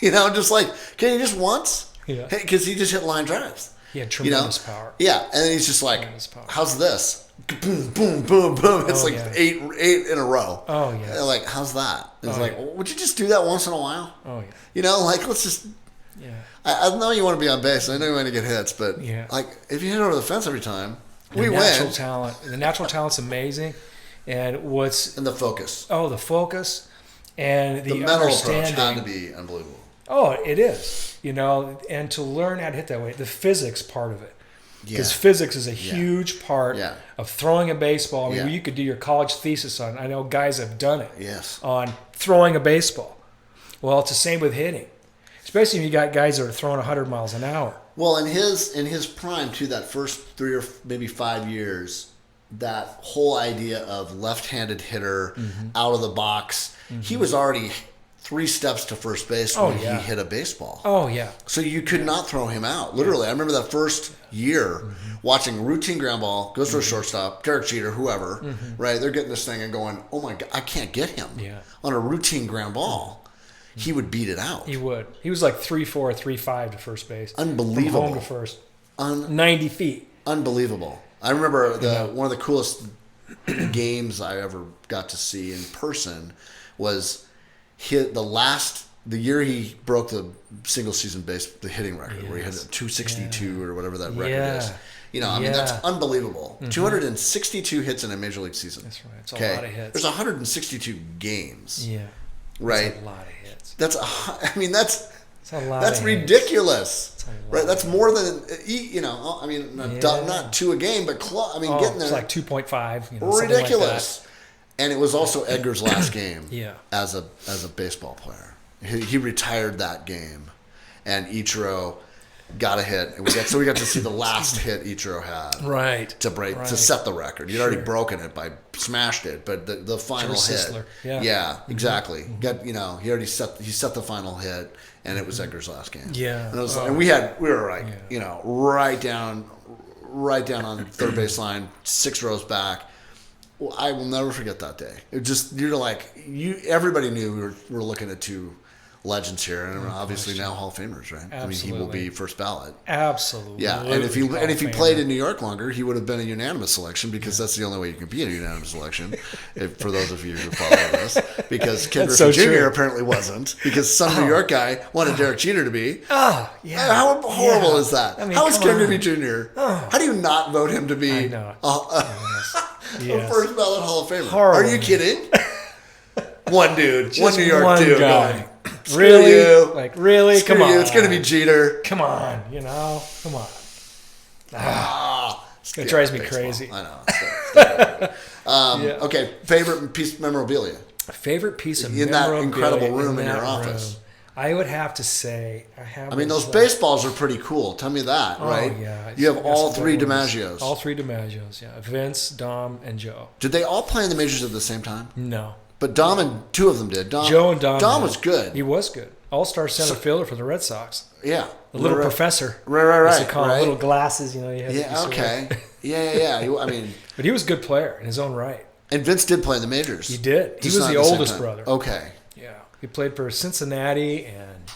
Just like, can you just once? Yeah. Because he just hit line drives. He had tremendous power. Yeah. And then he's just like, how's this? Boom, boom, boom, boom. It's eight in a row. Oh, yeah. They're like, how's that? It's would you just do that once in a while? Oh, yeah. Let's just... Yeah. I know you want to be on base. I know you want to get hits, but if you hit over the fence every time, we win. The natural talent's amazing. And the focus. Oh, the focus and the mental understanding. approach had to be unbelievable. Oh, it is. And to learn how to hit that way, the physics part of it. Because physics is a huge part of throwing a baseball. I mean, you could do your college thesis on. I know guys have done it. Yes. On throwing a baseball. Well, it's the same with hitting, especially if you got guys that are throwing 100 miles an hour. Well, in his prime, too, that first 3 or maybe 5 years, that whole idea of left-handed hitter out of the box, he was already 3 steps to first base when he hit a baseball. Oh, yeah. So you could not throw him out. Literally, I remember that first year watching routine ground ball, goes to a shortstop, Derek Jeter, whoever, right? They're getting this thing and going, oh, my God, I can't get him on a routine ground ball. He would beat it out. He would. He was like 3-4, 3-5 to first base. Unbelievable. From home to first. 90 feet. Unbelievable. I remember one of the coolest games I ever got to see in person was the year he broke the single season the hitting record, where he had a 262 or whatever that record is. That's unbelievable. 262 hits in a major league season. That's right. It's a lot of hits. There's 162 games. Yeah. Right. That's a lot of hits. That's a lot. That's ridiculous. Right. That's more than not 2 a game, but getting there. It's like 2.5. Ridiculous. Like and it was also Edgar's last game. Yeah. As a baseball player, he retired that game, and Ichiro got a hit. So we got to see the last hit Ichiro had. Right. To set the record. You'd already broken it smashed it, but the final hit. Yeah, exactly. He already set the final hit, and it was Edgar's last game. Yeah. And, and we were like, right down on third baseline, 6 rows back. Well, I will never forget that day. It just everybody knew we were looking at 2 legends here, and obviously now Hall of Famers, right? Absolutely. I mean, he will be first ballot. Absolutely. Yeah, and if he played in New York longer, he would have been a unanimous selection, because that's the only way you can be a unanimous selection. For those of you who follow this, because Ken Griffey Jr. apparently wasn't, because some New York guy wanted Derek Jeter to be. Oh, yeah. How horrible is that? I mean, how is Ken Griffey Jr.? Oh. How do you not vote him to be a first ballot Hall of Famer? Horrible. Are you kidding? One dude, one New York dude guy. Screw really? You. Like, really? Screw Come on. You. It's going to be Jeter. Come on. Come on. It drives me crazy. I know. Okay, favorite piece of memorabilia? Favorite piece of in memorabilia. In that incredible room in your office. I would have to say those baseballs are pretty cool. Tell me that, right? Oh, yeah. You have all 3 DiMaggios. All 3 DiMaggios, yeah. Vince, Dom, and Joe. Did they all play in the majors at the same time? No. But Dom and 2 of them did. Joe and Dom. Dom was good. He was good. All-star center fielder for the Red Sox. Yeah. The little professor. Right. As they call him, little glasses, He had okay. Yeah. But he was a good player in his own right. And Vince did play in the majors. He did. He was the oldest brother. Okay. Yeah. He played for Cincinnati and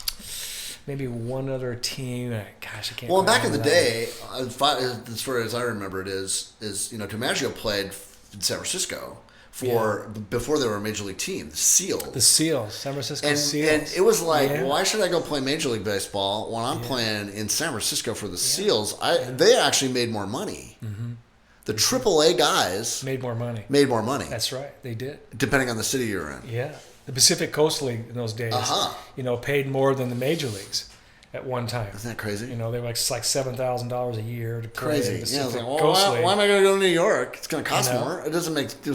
maybe one other team. Gosh, I can't. Well, back in the day, as far as I remember it is DiMaggio played in San Francisco before they were a major league team, the Seals. The Seals, San Francisco Seals. And it was like, why should I go play major league baseball when I'm playing in San Francisco for the Seals? They actually made more money. Mm-hmm. The AAA guys made more money. That's right, they did. Depending on the city you're in. Yeah. The Pacific Coast League in those days, paid more than the major leagues at one time. Isn't that crazy? They were like $7,000 a year to play. Crazy. I was like, why am I going to go to New York? It's going to cost more. It was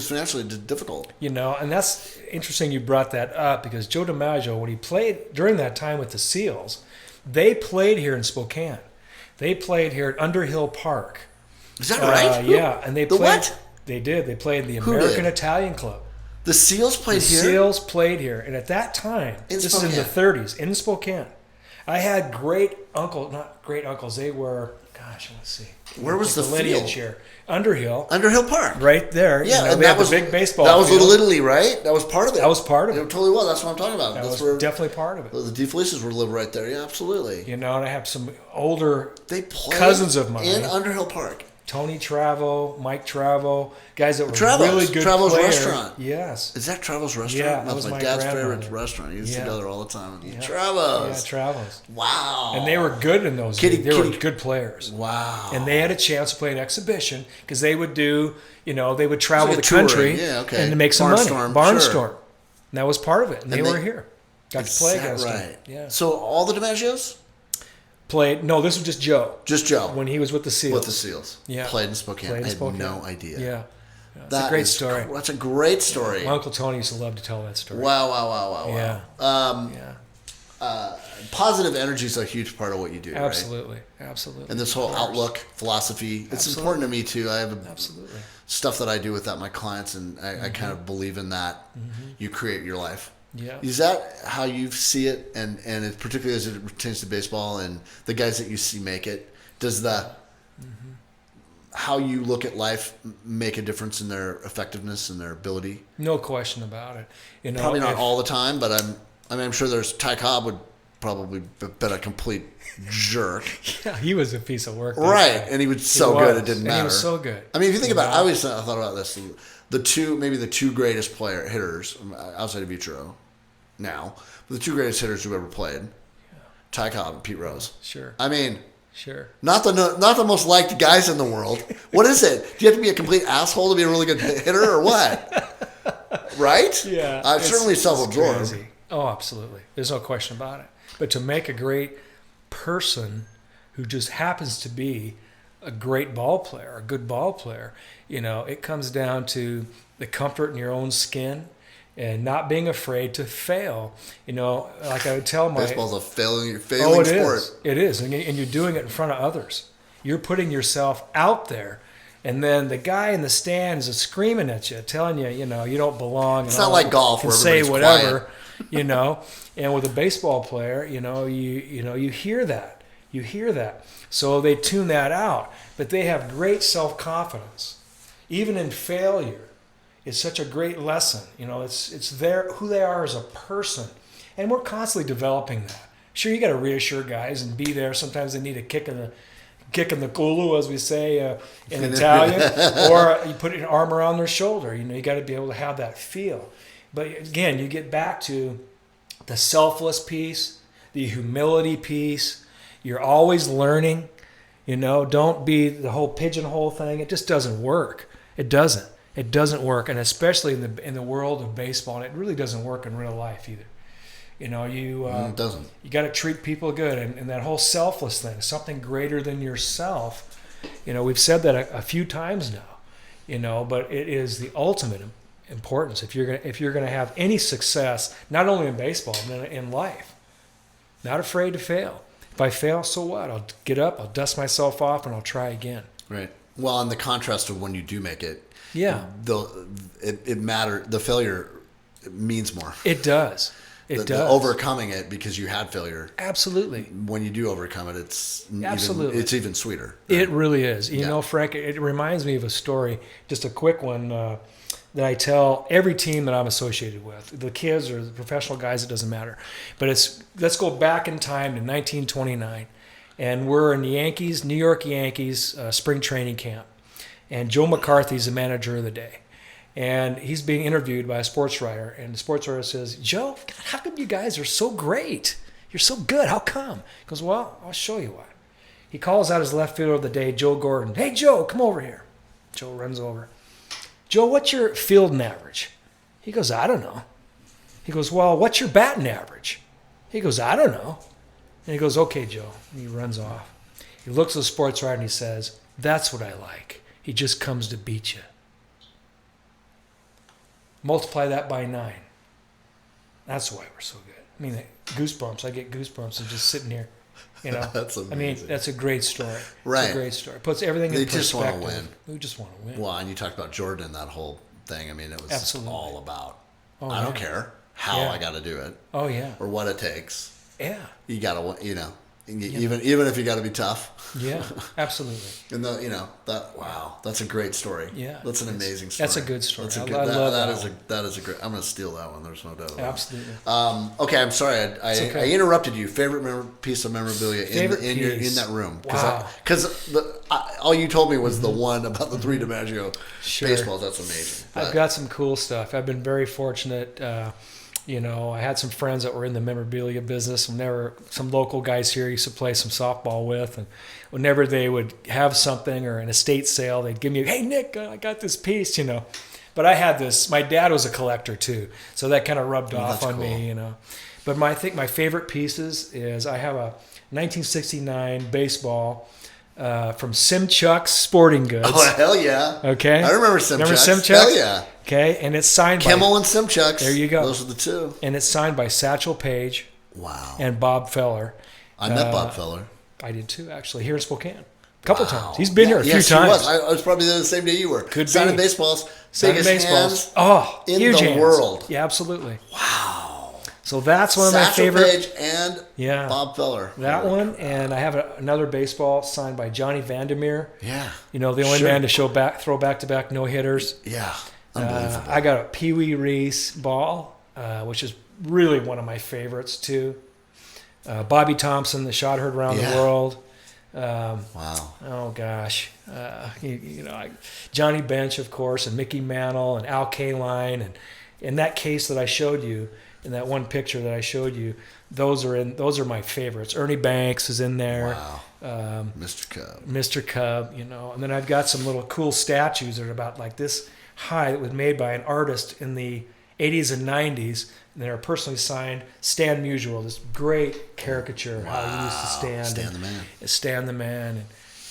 financially difficult. And that's interesting you brought that up, because Joe DiMaggio, when he played during that time with the Seals, they played here in Spokane. They played here at Underhill Park. Is that right? Yeah, and they played. What? They did. They played the American Italian Club. The Seals played here? The Seals played here. And at that time, this is in the 30s, in Spokane. I had not great uncles. They were, gosh, let's see. Where was the lineage here? Underhill. Underhill Park. Right there. Yeah, and that was the big baseball. That was field. Little Italy, right? That was part of it. That was part of it. It totally was. That's what I'm talking about. That That's was definitely part of it. The DeFelices were lived right there. Yeah, absolutely. And I have some older cousins of mine in Underhill Park. Tony Travo, Mike Travo, guys that were really good Travo's players. Restaurant. Yes. Is that Travo's Restaurant? Yeah, that was my dad's grandmother. favorite restaurant. He used to go there all the time. Yeah. Travo's. Yeah, Travo's. Wow. And they were good in those days. They were good players. Wow. And they had a chance to play an exhibition because they would do, they would travel the country and to make some money. Barnstorm. And that was part of it. And they were here. Got to play against them. Yeah. So all the DiMaggios? Played. No, this was just Joe. Just Joe. When he was with the Seals. With the Seals. Yeah. Played in Spokane. I had no idea. Yeah. That's a great story. That's a great story. My Uncle Tony used to love to tell that story. Wow. Yeah. Positive energy is a huge part of what you do, Absolutely. right? Absolutely. And this whole outlook, philosophy, it's important to me too. I have stuff that I do with my clients, and I kind of believe in that. Mm-hmm. You create your life. Yeah. Is that how you see it, and it, particularly as it pertains to baseball and the guys that you see make it? Does how you look at life make a difference in their effectiveness and their ability? No question about it. Probably not all the time, but I'm sure there's Ty Cobb would probably been a complete jerk. Yeah, he was a piece of work. Right, and he was so good it didn't matter. He was so good. I mean, if you think about it, I always thought about this. The two greatest hitters outside of Ichiro now, but the two greatest hitters who ever played, Ty Cobb and Pete Rose. Sure. I mean, sure. Not the most liked guys in the world. What is it? Do you have to be a complete asshole to be a really good hitter, or what? Right? Yeah. I'm certainly self-absorbed. Oh, absolutely. There's no question about it. But to make a great person who just happens to be a great ball player, a good ball player, it comes down to the comfort in your own skin and not being afraid to fail. Like I would tell my... Baseball's a failing sport. It is. And you're doing it in front of others. You're putting yourself out there. And then the guy in the stands is screaming at you, telling you, you don't belong. It's not like golf where say whatever, quiet. And with a baseball player, you hear that. You hear that. So they tune that out. But they have great self-confidence. Even in failure, it's such a great lesson. It's who they are as a person. And we're constantly developing that. Sure, you got to reassure guys and be there. Sometimes they need a kick in the culo, as we say in Italian, or you put an arm around their shoulder. You got to be able to have that feel. But again, you get back to the selfless piece, the humility piece. You're always learning. Don't be the whole pigeonhole thing. It just doesn't work. It doesn't. It doesn't work, and especially in the world of baseball, and it really doesn't work in real life either. It doesn't. You got to treat people good, and that whole selfless thing, something greater than yourself. We've said that a few times now. But it is the ultimate importance if you're gonna have any success, not only in baseball but in life. Not afraid to fail. If I fail, so what? I'll get up, I'll dust myself off, and I'll try again. Right. Well, and the contrast of when you do make it. Yeah. It matters. The failure means more. It does. It does. Overcoming it because you had failure. Absolutely. When you do overcome it, it's even sweeter. Right? It really is. Frank, it reminds me of a story, just a quick one that I tell every team that I'm associated with, the kids or the professional guys, it doesn't matter. But let's go back in time to 1929, and we're in the New York Yankees spring training camp, and Joe McCarthy's the manager of the day. And he's being interviewed by a sports writer, and the sports writer says, "Joe, God, how come you guys are so great? You're so good. How come?" He goes, "Well, I'll show you why." He calls out his left fielder of the day, Joe Gordon. "Hey, Joe, come over here." Joe runs over. "Joe, what's your fielding average?" He goes, "I don't know." He goes, "Well, what's your batting average?" He goes, "I don't know." And he goes, "Okay, Joe." And he runs off. He looks at the sports writer and he says, "That's what I like. He just comes to beat you." Multiply that by 9. That's why we're so good. I mean, goosebumps. I get goosebumps and just sitting here. That's amazing. I mean, that's a great story. Right. It's a great story. It puts everything in perspective. They just want to win. We just want to win. Well, and you talked about Jordan, that whole thing. I mean, it was all about, I don't care how I got to do it. Oh, yeah. Or what it takes. Yeah. You gotta, even if you got to be tough. Yeah, absolutely. And that's a great story. Yeah, that's an amazing story. That's a good story. That's a good, I love that is a great. I'm gonna steal that one. There's no doubt about Absolutely. it. Okay, I'm sorry. I interrupted you. Favorite piece of memorabilia in that room? Because all you told me was the one about the 3 DiMaggio baseballs. That's amazing. I've got some cool stuff. I've been very fortunate. I had some friends that were in the memorabilia business, and there were some local guys here I used to play some softball with, and whenever they would have something or an estate sale, they'd give me, hey, Nick, I got this piece, But I had this. My dad was a collector, too, so that kind of rubbed off on me, But I think my favorite pieces is I have a 1969 baseball from Simchuk's Sporting Goods. Oh, hell yeah. Okay. I remember Simchuk's. Remember Simchuk's? Hell yeah. Okay, and it's signed by Kimmel and Simchuk's. There you go. Those are the two. And it's signed by Satchel Paige. Wow. And Bob Feller. I met Bob Feller. I did too, actually, here in Spokane. A couple times. He's been here a few times. He was. I was probably there the same day you were. Could Signing be. baseballs. Signing baseballs. In huge the hands. World. Yeah, absolutely. Wow. So that's one of my favorite. Satchel Paige and Bob Feller. That one, and I have another baseball signed by Johnny Vandermeer. Yeah. The only man to throw back-to-back no-hitters. Yeah. Unbelievable. I got a Pee Wee Reese ball, which is really one of my favorites too. Bobby Thompson, the shot heard around the world. Wow. Oh gosh, Johnny Bench, of course, and Mickey Mantle and Al Kaline, and in that case that I showed you, in that one picture that I showed you, those are my favorites. Ernie Banks is in there. Wow. Mr. Cub, and then I've got some little cool statues that are about like this high that was made by an artist in the 80s and 90s, and they're personally signed. Stan Musial, this great caricature of how he used to stand. Stan the Man,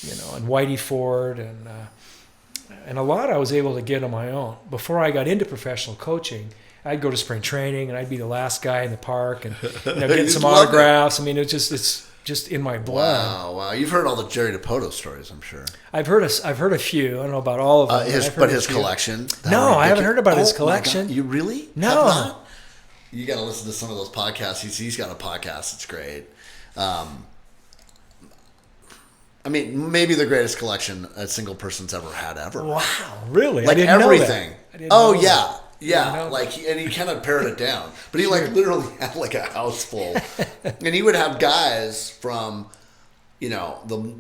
and Whitey Ford, and a lot I was able to get on my own. Before I got into professional coaching, I'd go to spring training, and I'd be the last guy in the park, and get some autographs. I mean, it's just in my blood. Wow! You've heard all the Jerry DiPoto stories, I'm sure. I've heard a few. I don't know about all of them. His collection. No, I haven't heard about his collection. You really? No. You got to listen to some of those podcasts. He's got a podcast. It's great. Maybe the greatest collection a single person's ever had ever. Wow, really? Like I didn't everything. Know that. I didn't know that. Yeah, and he kind of pared it down, but he literally had like a house full, and he would have guys from, the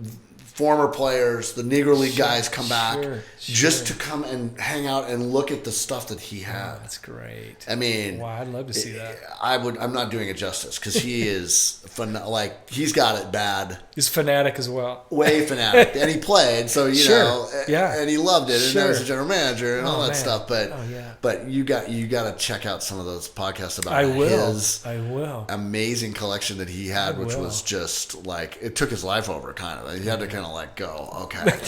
former players, the Negro League guys come back just to come and hang out and look at the stuff that he had. Oh, that's great. I mean, wow, I'd love to see that. I'm not doing it justice because he is he's got it bad. He's fanatic as well. Way fanatic, and he played, so and he loved it, and now he's a general manager and all that stuff. But you got to check out some of those podcasts about his amazing collection that he had, which was just it took his life over. Kind of, he had to kind of go, okay.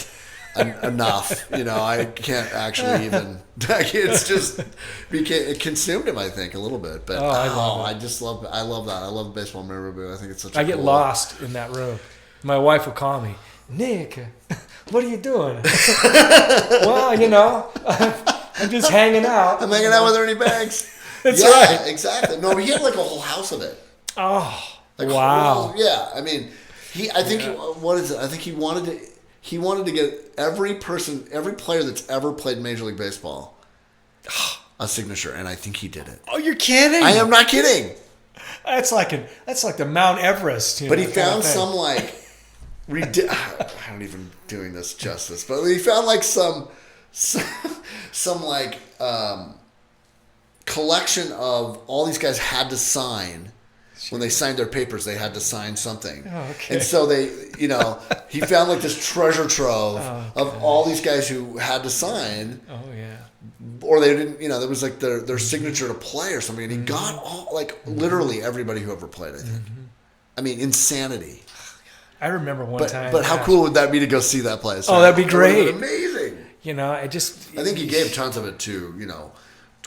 Enough, I can't actually even. It's just it consumed him, I think, a little bit. But I love that. I love baseball memorabilia. I think it's such. I get lost in that room. My wife will call me, Nick. What are you doing? Well, I'm just hanging out. I'm hanging out with Ernie Banks. That's right. Exactly. No, but he had a whole house of it. Oh, wow. I mean, I think he wanted to get every player that's ever played Major League Baseball a signature, and I think he did it. Oh, you're kidding? I am not kidding. That's like the Mount Everest. But he found some I don't even doing this justice, but he found some collection of all these guys had to sign. When they signed their papers, they had to sign something. Oh, okay. And so they, he found this treasure trove of all these guys who had to sign. Oh, yeah. Or they didn't, there was their signature to play or something. And he got all, literally everybody who ever played, I think. Mm-hmm. I mean, insanity. I remember one time. But how cool would that be to go see that place? Oh, that'd be great. Amazing. I think he gave tons of it to,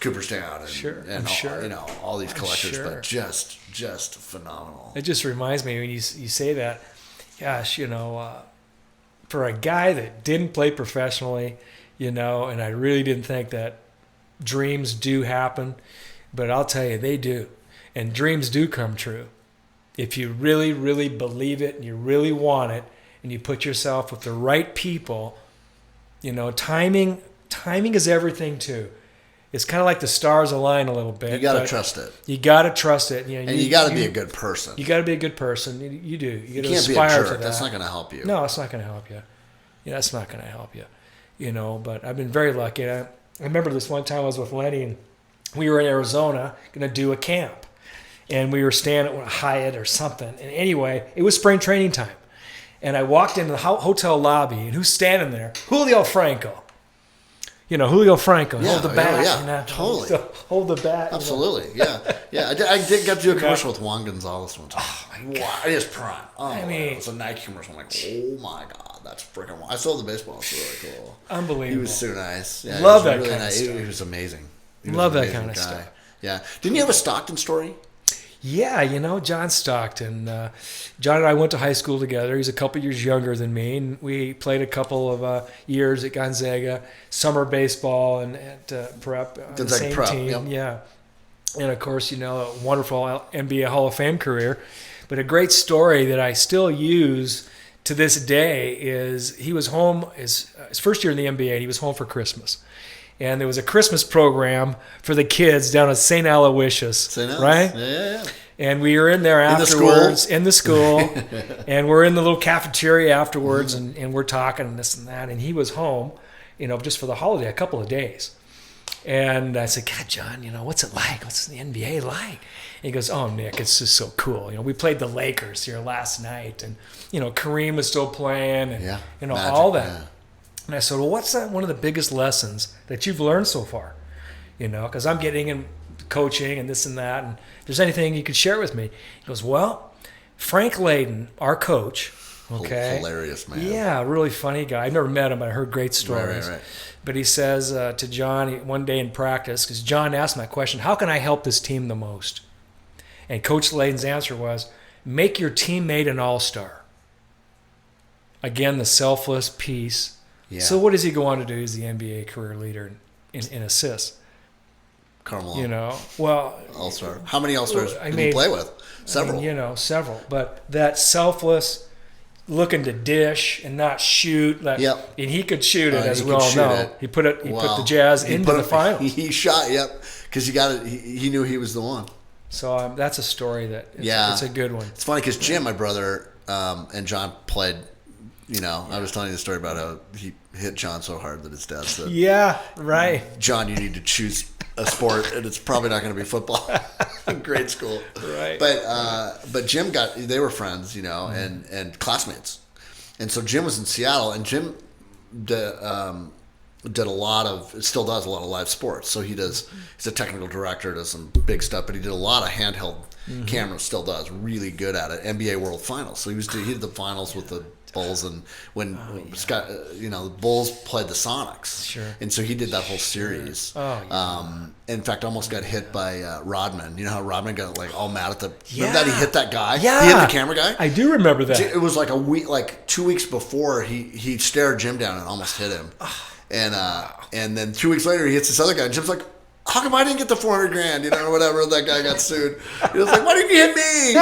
Cooperstown and all these collectors, but just phenomenal. It just reminds me when you say that, gosh, for a guy that didn't play professionally, and I really didn't think that dreams do happen, but I'll tell you, they do, and dreams do come true. if you really, really believe it and you really want it and you put yourself with the right people, timing is everything too. It's kind of like the stars align a little bit. You got to trust it. You got to trust it. And you got to be a good person. You got to be a good person. You do. You got to can't aspire be a jerk. to that. That's not going to help you. No, it's not going to help you. That's not going to help you. But I've been very lucky. I remember this one time I was with Lenny, and we were in Arizona going to do a camp. And we were staying at Hyatt or something. And anyway, it was spring training time. And I walked into the hotel lobby, and who's standing there? Julio Franco. Julio Franco, hold the bat. Yeah, totally. Hold the bat. Absolutely, yeah. I did get to do a commercial with Juan Gonzalez one time. Oh, my God. It is prime. It was a Nike commercial. I'm like, oh, my God, that's freaking wild. I saw the baseball. It's really cool. Unbelievable. He was so nice. Yeah, Love that really kind of stuff. He was amazing. Love that kind of stuff. Yeah. Didn't you have a Stockton story? Yeah, John Stockton. John and I went to high school together. He's a couple years younger than me, and we played a couple of years at Gonzaga, summer baseball and at prep on the same team. Yep. Yeah, and of course, a wonderful NBA Hall of Fame career. But a great story that I still use to this day is he was home his first year in the NBA. He was home for Christmas. And there was a Christmas program for the kids down at St. Aloysius, right? Yeah. And we were in there afterwards, in the school, and we're in the little cafeteria afterwards, and we're talking and this and that. And he was home, just for the holiday, a couple of days. And I said, God, John, what's it like? What's the NBA like? And he goes, oh, Nick, it's just so cool. We played the Lakers here last night, and, Kareem was still playing, and, Magic, all that. Yeah. And I said, well, what's one of the biggest lessons that you've learned so far? Because I'm getting in coaching and this and that. And if there's anything you could share with me. He goes, well, Frank Layden, our coach. Okay. Hilarious, man. Yeah, really funny guy. I've never met him, but I heard great stories. Right. But he says to John one day in practice, because John asked my question, how can I help this team the most? And Coach Layden's answer was, make your teammate an all-star. Again, the selfless piece. Yeah. So what does he go on to do? He's the NBA career leader in assists. Carmelo. All-star. How many all-stars did he play with? Several. Several. But that selfless, looking to dish and not shoot. And he could shoot it, as we all know. He put the Jazz into the finals. He shot, because he knew he was the one. So that's a story it's a good one. It's funny because Jim, my brother, and John played. I was telling you the story about how he hit John so hard that his dad said, yeah, right. John, you need to choose a sport, and it's probably not going to be football in grade school. Right. But Jim they were friends, and classmates. And so Jim was in Seattle, and Jim did still does a lot of live sports. So he's a technical director, does some big stuff, but he did a lot of handheld cameras, still does, really good at it. NBA World Finals. So he did the finals with the Bulls, and when the Bulls played the Sonics, sure, and so he did that whole series. In fact, almost got hit by Rodman. You know how Rodman got all mad at remember that he hit that guy? Yeah, he hit the camera guy. I do remember that. It was like a week, 2 weeks before he stared Jim down and almost hit him, and then 2 weeks later he hits this other guy, and Jim's like, how come I didn't get the $400,000, or whatever? That guy got sued. He was like, why didn't you hit me?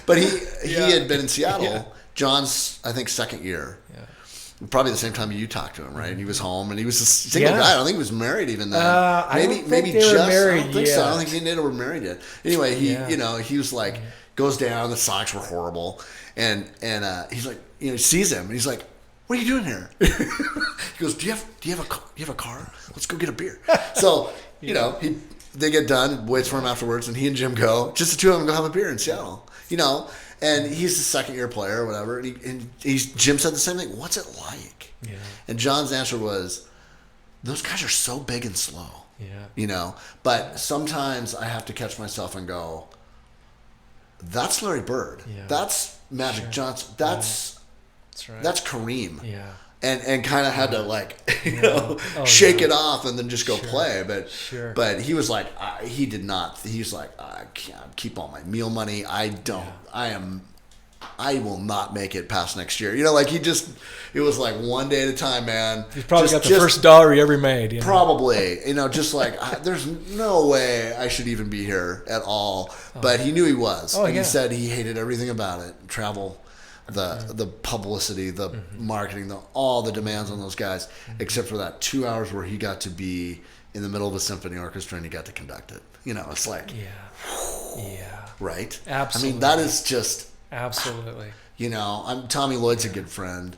But he had been in Seattle. Yeah. John's, I think, second year. Yeah. Probably the same time you talked to him, right? And he was home, and he was a single guy. I don't think he was married even then. Maybe just. Married I don't think so. I don't think he and were married yet. Anyway, he was like, goes down. The Sox were horrible, and he's like, sees him, and he's like, what are you doing here? He goes, do you have a car? Let's go get a beer. So they get done, waits for him afterwards, and he and Jim go, just the two of them, go have a beer in Seattle. And he's a second-year player or whatever. And Jim said the same thing. What's it like? Yeah. And John's answer was, those guys are so big and slow. Yeah. But sometimes I have to catch myself and go, that's Larry Bird. Yeah. That's Magic Johnson. That's Kareem. Yeah. And kind of had to shake it off and then just go play. But he was like, he did not. He's like, I can't keep all my meal money. I'm I will not make it past next year. You know, like it was like one day at a time, man. He's probably got the first dollar he ever made. You know? Probably, you know, just like there's no way I should even be here at all. But he knew he was. And he said he hated everything about it. Travel, the publicity, the marketing, all the demands on those guys, except for that 2 hours where he got to be in the middle of a symphony orchestra and he got to conduct it. You know, it's like, right? Absolutely. I mean, that is just absolutely. You know, Tommy Lloyd's a good friend.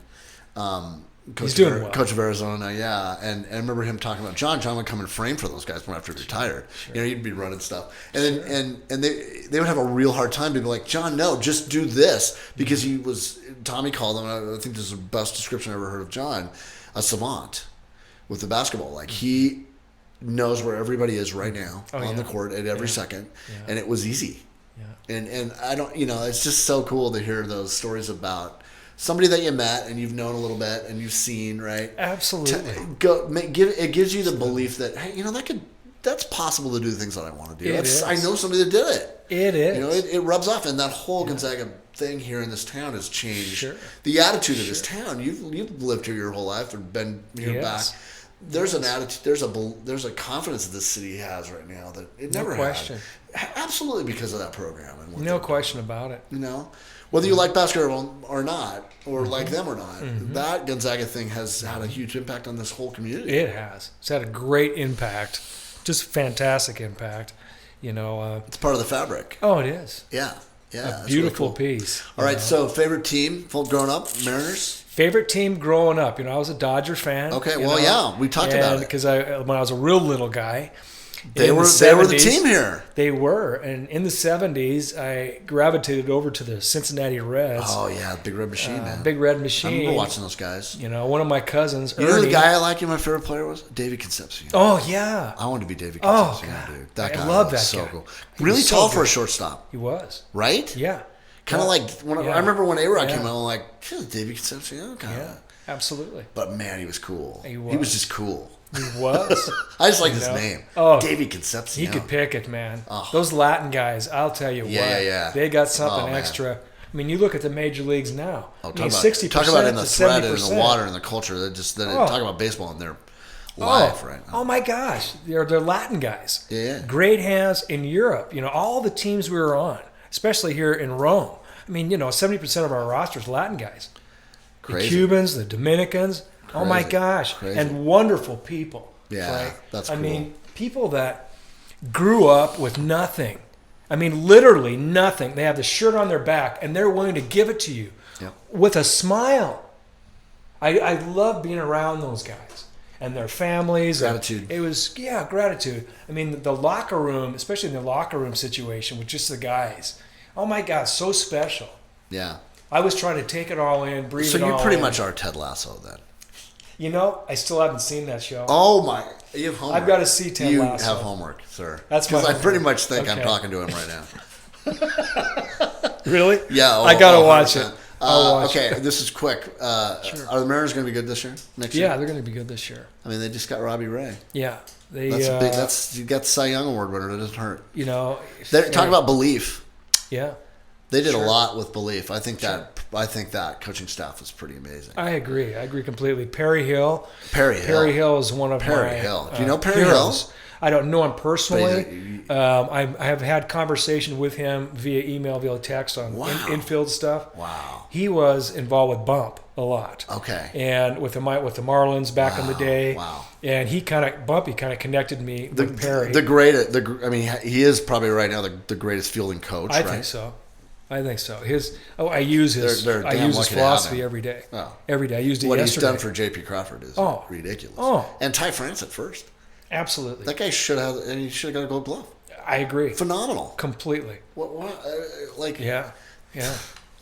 He's doing well. Coach of Arizona, yeah. And I remember him talking about John. John would come and frame for those guys after he retired. Sure. You know, he'd be running stuff. And then, and they would have a real hard time being like, John, no, just do this. Because Tommy called him, I think this is the best description I ever heard of John, a savant with the basketball. Like, he knows where everybody is right now on the court at every second. Yeah. And it was easy. Yeah. And I don't, you know, it's just so cool to hear those stories about somebody that you met and you've known a little bit and you've seen, right? Absolutely. It gives you the belief that, hey, you know, that's possible to do the things that I want to do. I know somebody that did it. It is. You know, it rubs off, and that whole Gonzaga thing here in this town has changed. Sure. The attitude of this town. You've lived here your whole life and been here back. There's an attitude. There's a confidence that this city has right now that it never had. Absolutely, because of that program. And no question about it. You know, whether you like basketball or not, or like them or not, that Gonzaga thing has had a huge impact on this whole community. It has. It's had a great impact, just fantastic impact. You know, it's part of the fabric. Oh, it is. Yeah. A beautiful piece. All right. So, favorite team growing up, Mariners. Favorite team growing up, you know, I was a Dodger fan. Okay, we talked about it because when I was a real little guy, they were the team here. They were, and in the 70s, I gravitated over to the Cincinnati Reds. Oh yeah, Big Red Machine, man. Big Red Machine. I remember watching those guys. You know, one of my cousins. You know who the guy I like? My favorite player was David Concepcion. Oh yeah, I wanted to be David Concepcion, dude. That guy, I love that so guy. Cool. Really tall for a shortstop. He was. Right? Yeah. Kind of like I remember when A-Rod came out. I'm like, David Concepcion. Yeah. Absolutely. But man, he was cool. He was. He was just cool. He was. I just like his name. David Concepcion. He could pick it, man. Those Latin guys, I'll tell you what. Yeah. They got something extra. I mean, you look at the major leagues now. Talk about in the thread and in the water and the culture. They talk about baseball in their life right now. Oh my gosh, they're Latin guys. Yeah. Great hands in Europe. You know, all the teams we were on, especially here in Rome. I mean, you know, 70% of our roster is Latin guys. Crazy. The Cubans, the Dominicans. Crazy. Oh my gosh. Crazy. And wonderful people. Yeah, that's cool. I mean, people that grew up with nothing. I mean, literally nothing. They have the shirt on their back, and they're willing to give it to you with a smile. I love being around those guys and their families. Gratitude. It was, gratitude. I mean, the locker room, especially in the locker room situation with just the guys. Oh my God, so special. Yeah. I was trying to take it all in, breathe it all in. So you pretty much are Ted Lasso then. You know, I still haven't seen that show. Oh my! You have homework. I've got to see Ted Lasso. You have homework, sir. That's because I pretty much think I'm talking to him right now. Really? Yeah. I got to watch it. Okay, this is quick. Sure. Are the Mariners going to be good this year? Next year? Yeah, they're going to be good this year. I mean, they just got Robbie Ray. Yeah, you got the Cy Young Award winner. It doesn't hurt. You know, talk about belief. Yeah. They did a lot with belief. I think that coaching staff was pretty amazing. I agree completely. Perry Hill is one of Perry my Hill. Do you know Perry heroes. Hill? I don't know him personally. I have had conversation with him via email, via text on infield stuff. Wow. He was involved with Bump a lot. Okay. And with the Marlins back in the day. Wow. And he kind of connected me with Perry. He is probably right now the greatest fielding coach. I think so. I I use his philosophy every day. Oh. Every day. I used it yesterday. What he's done for J.P. Crawford is ridiculous. Oh. And Ty France at first. Absolutely. That guy should have got a gold glove. I agree. Phenomenal. Completely. Yeah.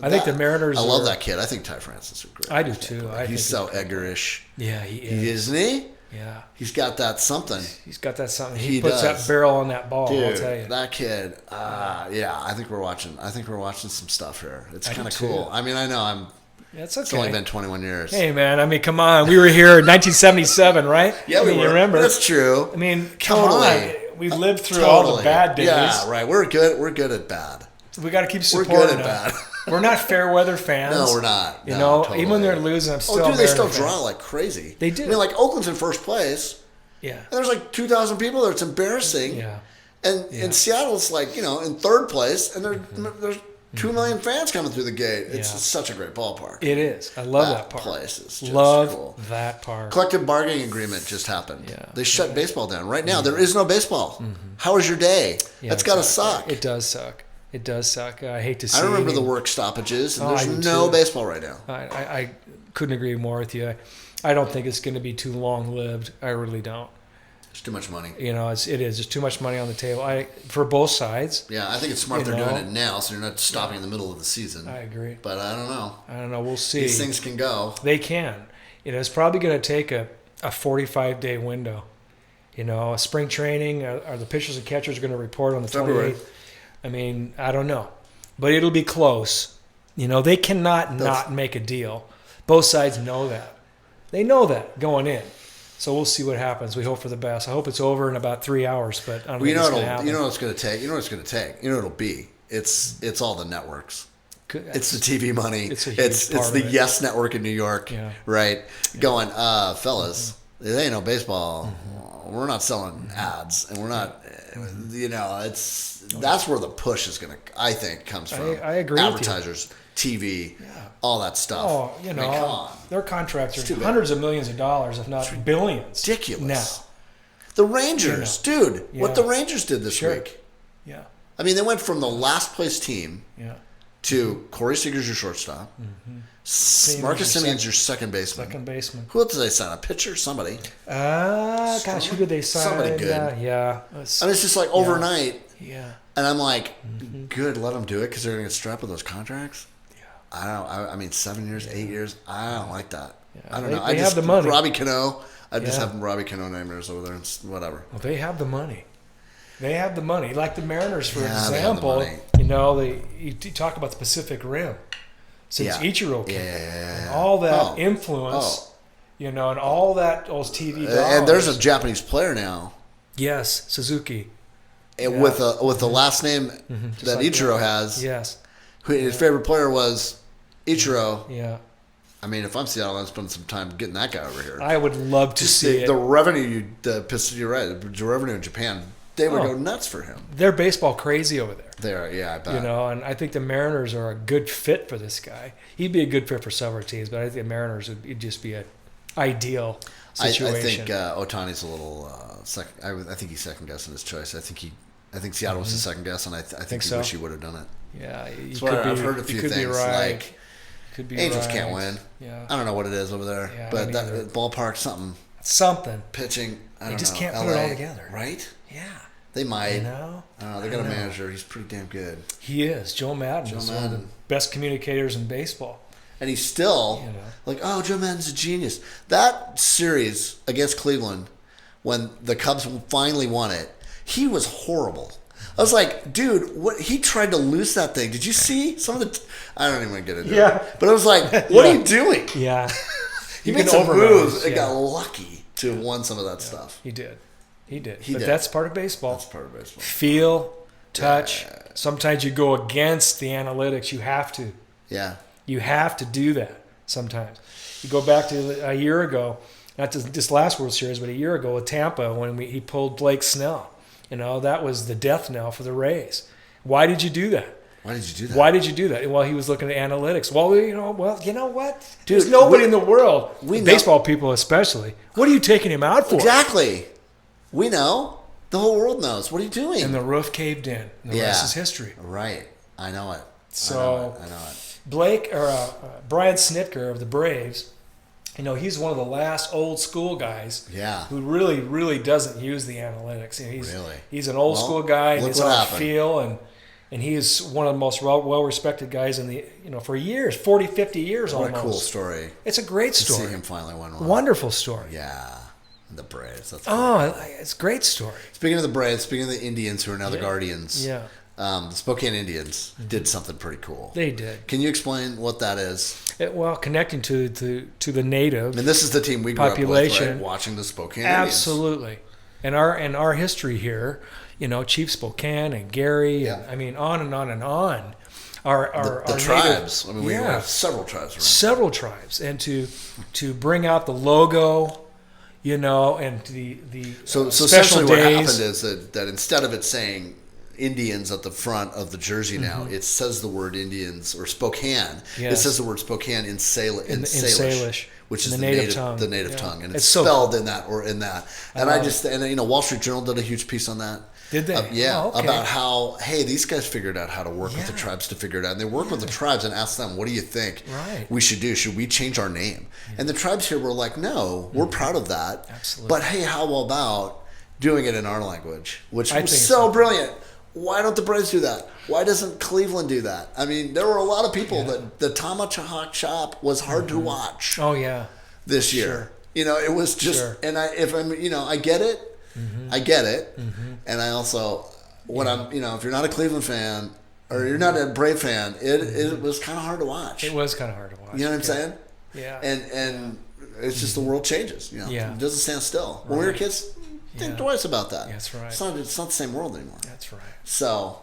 I think the Mariners. I love that kid. I think Ty France is great. I do too. He's so Eggerish. Yeah, he is. Isn't he? Yeah. He's got that something. He puts that barrel on that ball, dude, I'll tell you. That kid, I think we're watching some stuff here. It's kind of cool. I mean, I know It's okay. It's only been 21 years. Hey, man, I mean, come on. We were here in 1977, right? Yeah, we were. You remember? That's true. I mean, come on. We lived through all the bad days. Yeah, right. We're good at bad. We got to keep supporting We're good at bad. We're not fair weather fans. No, we're not. You know, totally. even when they're losing, I'm still. Oh, dude, they still American draw fan. like crazy. They do. I mean, like Oakland's in first place. Yeah. And there's like 2,000 people there. It's embarrassing. Yeah. And Seattle's like, in third place, and there's 2 million fans coming through the gate. It's such a great ballpark. It is. I love that park. Place is just love cool. that park. Collective bargaining agreement just happened. Yeah. They shut baseball down. Right now, there is no baseball. How was your day? Yeah, That's got to suck. It does suck. It does suck. I hate to see. I remember the work stoppages, and there's I do no too. baseball right now. I couldn't agree more with you. I don't think it's going to be too long-lived. I really don't. It's too much money. It is. There's too much money on the table. For both sides. Yeah, I think it's smart they're doing it now, so you're not stopping in the middle of the season. I agree. But I don't know. We'll see. These things can go. They can. It's probably going to take a 45-day window. A spring training. Are the pitchers and catchers going to report on the 28th? I mean, I don't know. But it'll be close. They cannot not make a deal. Both sides know that. They know that going in. So we'll see what happens. We hope for the best. I hope it's over in about 3 hours, but I don't think it's going to happen. You know what it's going to take? You know what it's going to take? You know what it'll be? It's all the networks. It's the TV money. It's the Yes Network in New York, right? Going, fellas, it ain't no baseball. We're not selling ads, and we're not, that's where the push is going to, I think, comes from. I agree Advertisers, TV, all that stuff. Oh, come on. Their contracts are hundreds of millions of dollars, if not billions. Ridiculous. Now. The Rangers, dude, what the Rangers did this week. Yeah. I mean, they went from the last place team to Corey Seager's your shortstop. Marcus Simeon's your second baseman. Who else did they sign? A pitcher? Somebody. Gosh, who did they sign? Somebody good. Yeah. I mean, it's just like overnight. Yeah. And I'm like, good, let them do it because they're going to get strapped with those contracts. I mean, 7 years, 8 years. I don't like that. Yeah, I don't know. They have the money. Robbie Cano. I just have Robbie Cano namers over there and whatever. Well, they have the money. Like the Mariners, for example. You talk about the Pacific Rim. Since Ichiro came, and all that influence, and all those TV dollars. And there's a Japanese player now. Yes, Suzuki. And with the last name that Ichiro has. Yes. His favorite player was Ichiro. Yeah. I mean, if I'm Seattle, I'm spending some time getting that guy over here. I would love to see it. The revenue, you're right, the revenue in Japan, they would go nuts for him. They're baseball crazy over there. They are, I bet. And I think the Mariners are a good fit for this guy. He'd be a good fit for several teams, but I think the Mariners would just be an ideal situation. I think Ohtani's a little I think he's second guessing his choice. I think Seattle was the second guess, and I think he wish he would have done it. Yeah, I've heard a few things like Angels can't win. Yeah. I don't know what it is over there, but that ballpark something pitching. I don't know. They just can't put LA, it all together, right? Yeah, they might. I don't know. They got a manager. He's pretty damn good. He is. Joe Madden is one of the best communicators in baseball. And he's still Joe Madden's a genius. That series against Cleveland, when the Cubs finally won it, he was horrible. I was like, dude, what? He tried to loose that thing. Did you see some of the? I don't even want to get into it. But I was like, what are you doing? Yeah. He made some moves and got lucky to have won some of that stuff. He did. But that's part of baseball. That's part of baseball. Feel, touch. Yeah. Sometimes you go against the analytics. You have to. Yeah. You have to do that sometimes. You go back to a year ago, not just this last World Series, but a year ago with Tampa when he pulled Blake Snell. That was the death knell for the Rays. Why did you do that? Why did you do that? Well, he was looking at analytics. Well, you know what? Dude, there's nobody in the world, baseball people especially. What are you taking him out for? Exactly. We know. The whole world knows. What are you doing? And the roof caved in. The rest is history. Right. I know it. So I know it. Brian Snitker of the Braves, he's one of the last old school guys who really, really doesn't use the analytics. He's an old school guy, and it's on feel, and he is one of the most well-respected guys in the, for years, 40, 50 years almost. What a cool story. It's a great story. To see him finally win one. Wonderful story. Yeah. The Braves. That's it's a great story. Speaking of the Braves, speaking of the Indians who are now the Guardians. Yeah. The Spokane Indians did something pretty cool. They did. Can you explain what that is? Connecting to the native. And this is the team we grew up with, right? Watching the Spokane Indians. Absolutely. And our history here, Chief Spokane and Gary, and I mean on and on and on. our tribes. Native, we have several tribes around. Several tribes, and to bring out the logo, and the so special essentially days. What happened is that instead of it saying Indians at the front of the jersey now, it says the word Indians or Spokane. Yes. It says the word Spokane in Salish, which is the native tongue. The native tongue, and it's spelled in that. And Wall Street Journal did a huge piece on that. Did they? About how these guys figured out how to work with the tribes to figure it out. And they work with the tribes and ask them, what do you think we should do? Should we change our name? Yeah. And the tribes here were like, no, we're proud of that. Absolutely. But hey, how about doing it in our language, which was so brilliant. Why don't the Braves do that? Why doesn't Cleveland do that? I mean, there were a lot of people that the Tomahawk Chop was hard to watch. Oh yeah, this year, it was just, and I get it, I get it, and I also I'm, if you're not a Cleveland fan or you're not a Brave fan, it was kind of hard to watch. It was kind of hard to watch. You know what I'm saying? Yeah. And it's just the world changes. It doesn't stand still. When we were kids. Think twice about that. That's right. It's not the same world anymore. That's right. So,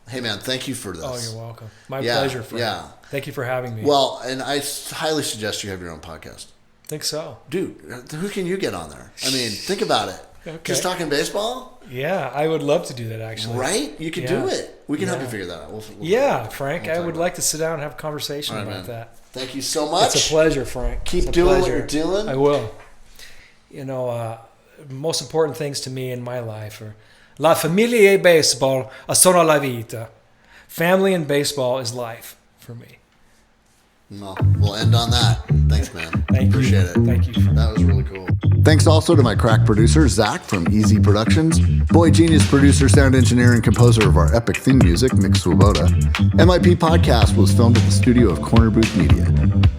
hey man, thank you for this. Oh, you're welcome. My pleasure, friend. Yeah. Thank you for having me. Well, and I highly suggest you have your own podcast. Think so. Dude, who can you get on there? I mean, think about it. Okay. Just talking baseball? Yeah, I would love to do that actually. Right? You could do it. We can help you figure that out. We'll Frank, I would like to sit down and have a conversation about that. Thank you so much. It's a pleasure, Frank. Keep doing what you're doing. I will. Most important things to me in my life are la familia e baseball sono la vita. Family and baseball is life for me. Well, we'll end on that. Thanks, man. Appreciate it. Thank you. That was really cool. Thanks also to my crack producer, Zach from Easy Productions, Boy Genius producer, sound engineer, and composer of our epic theme music, Nick Swoboda. MIP Podcast was filmed at the studio of Corner Booth Media.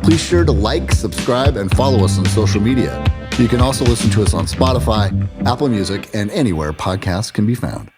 Please sure to like, subscribe, and follow us on social media. You can also listen to us on Spotify, Apple Music, and anywhere podcasts can be found.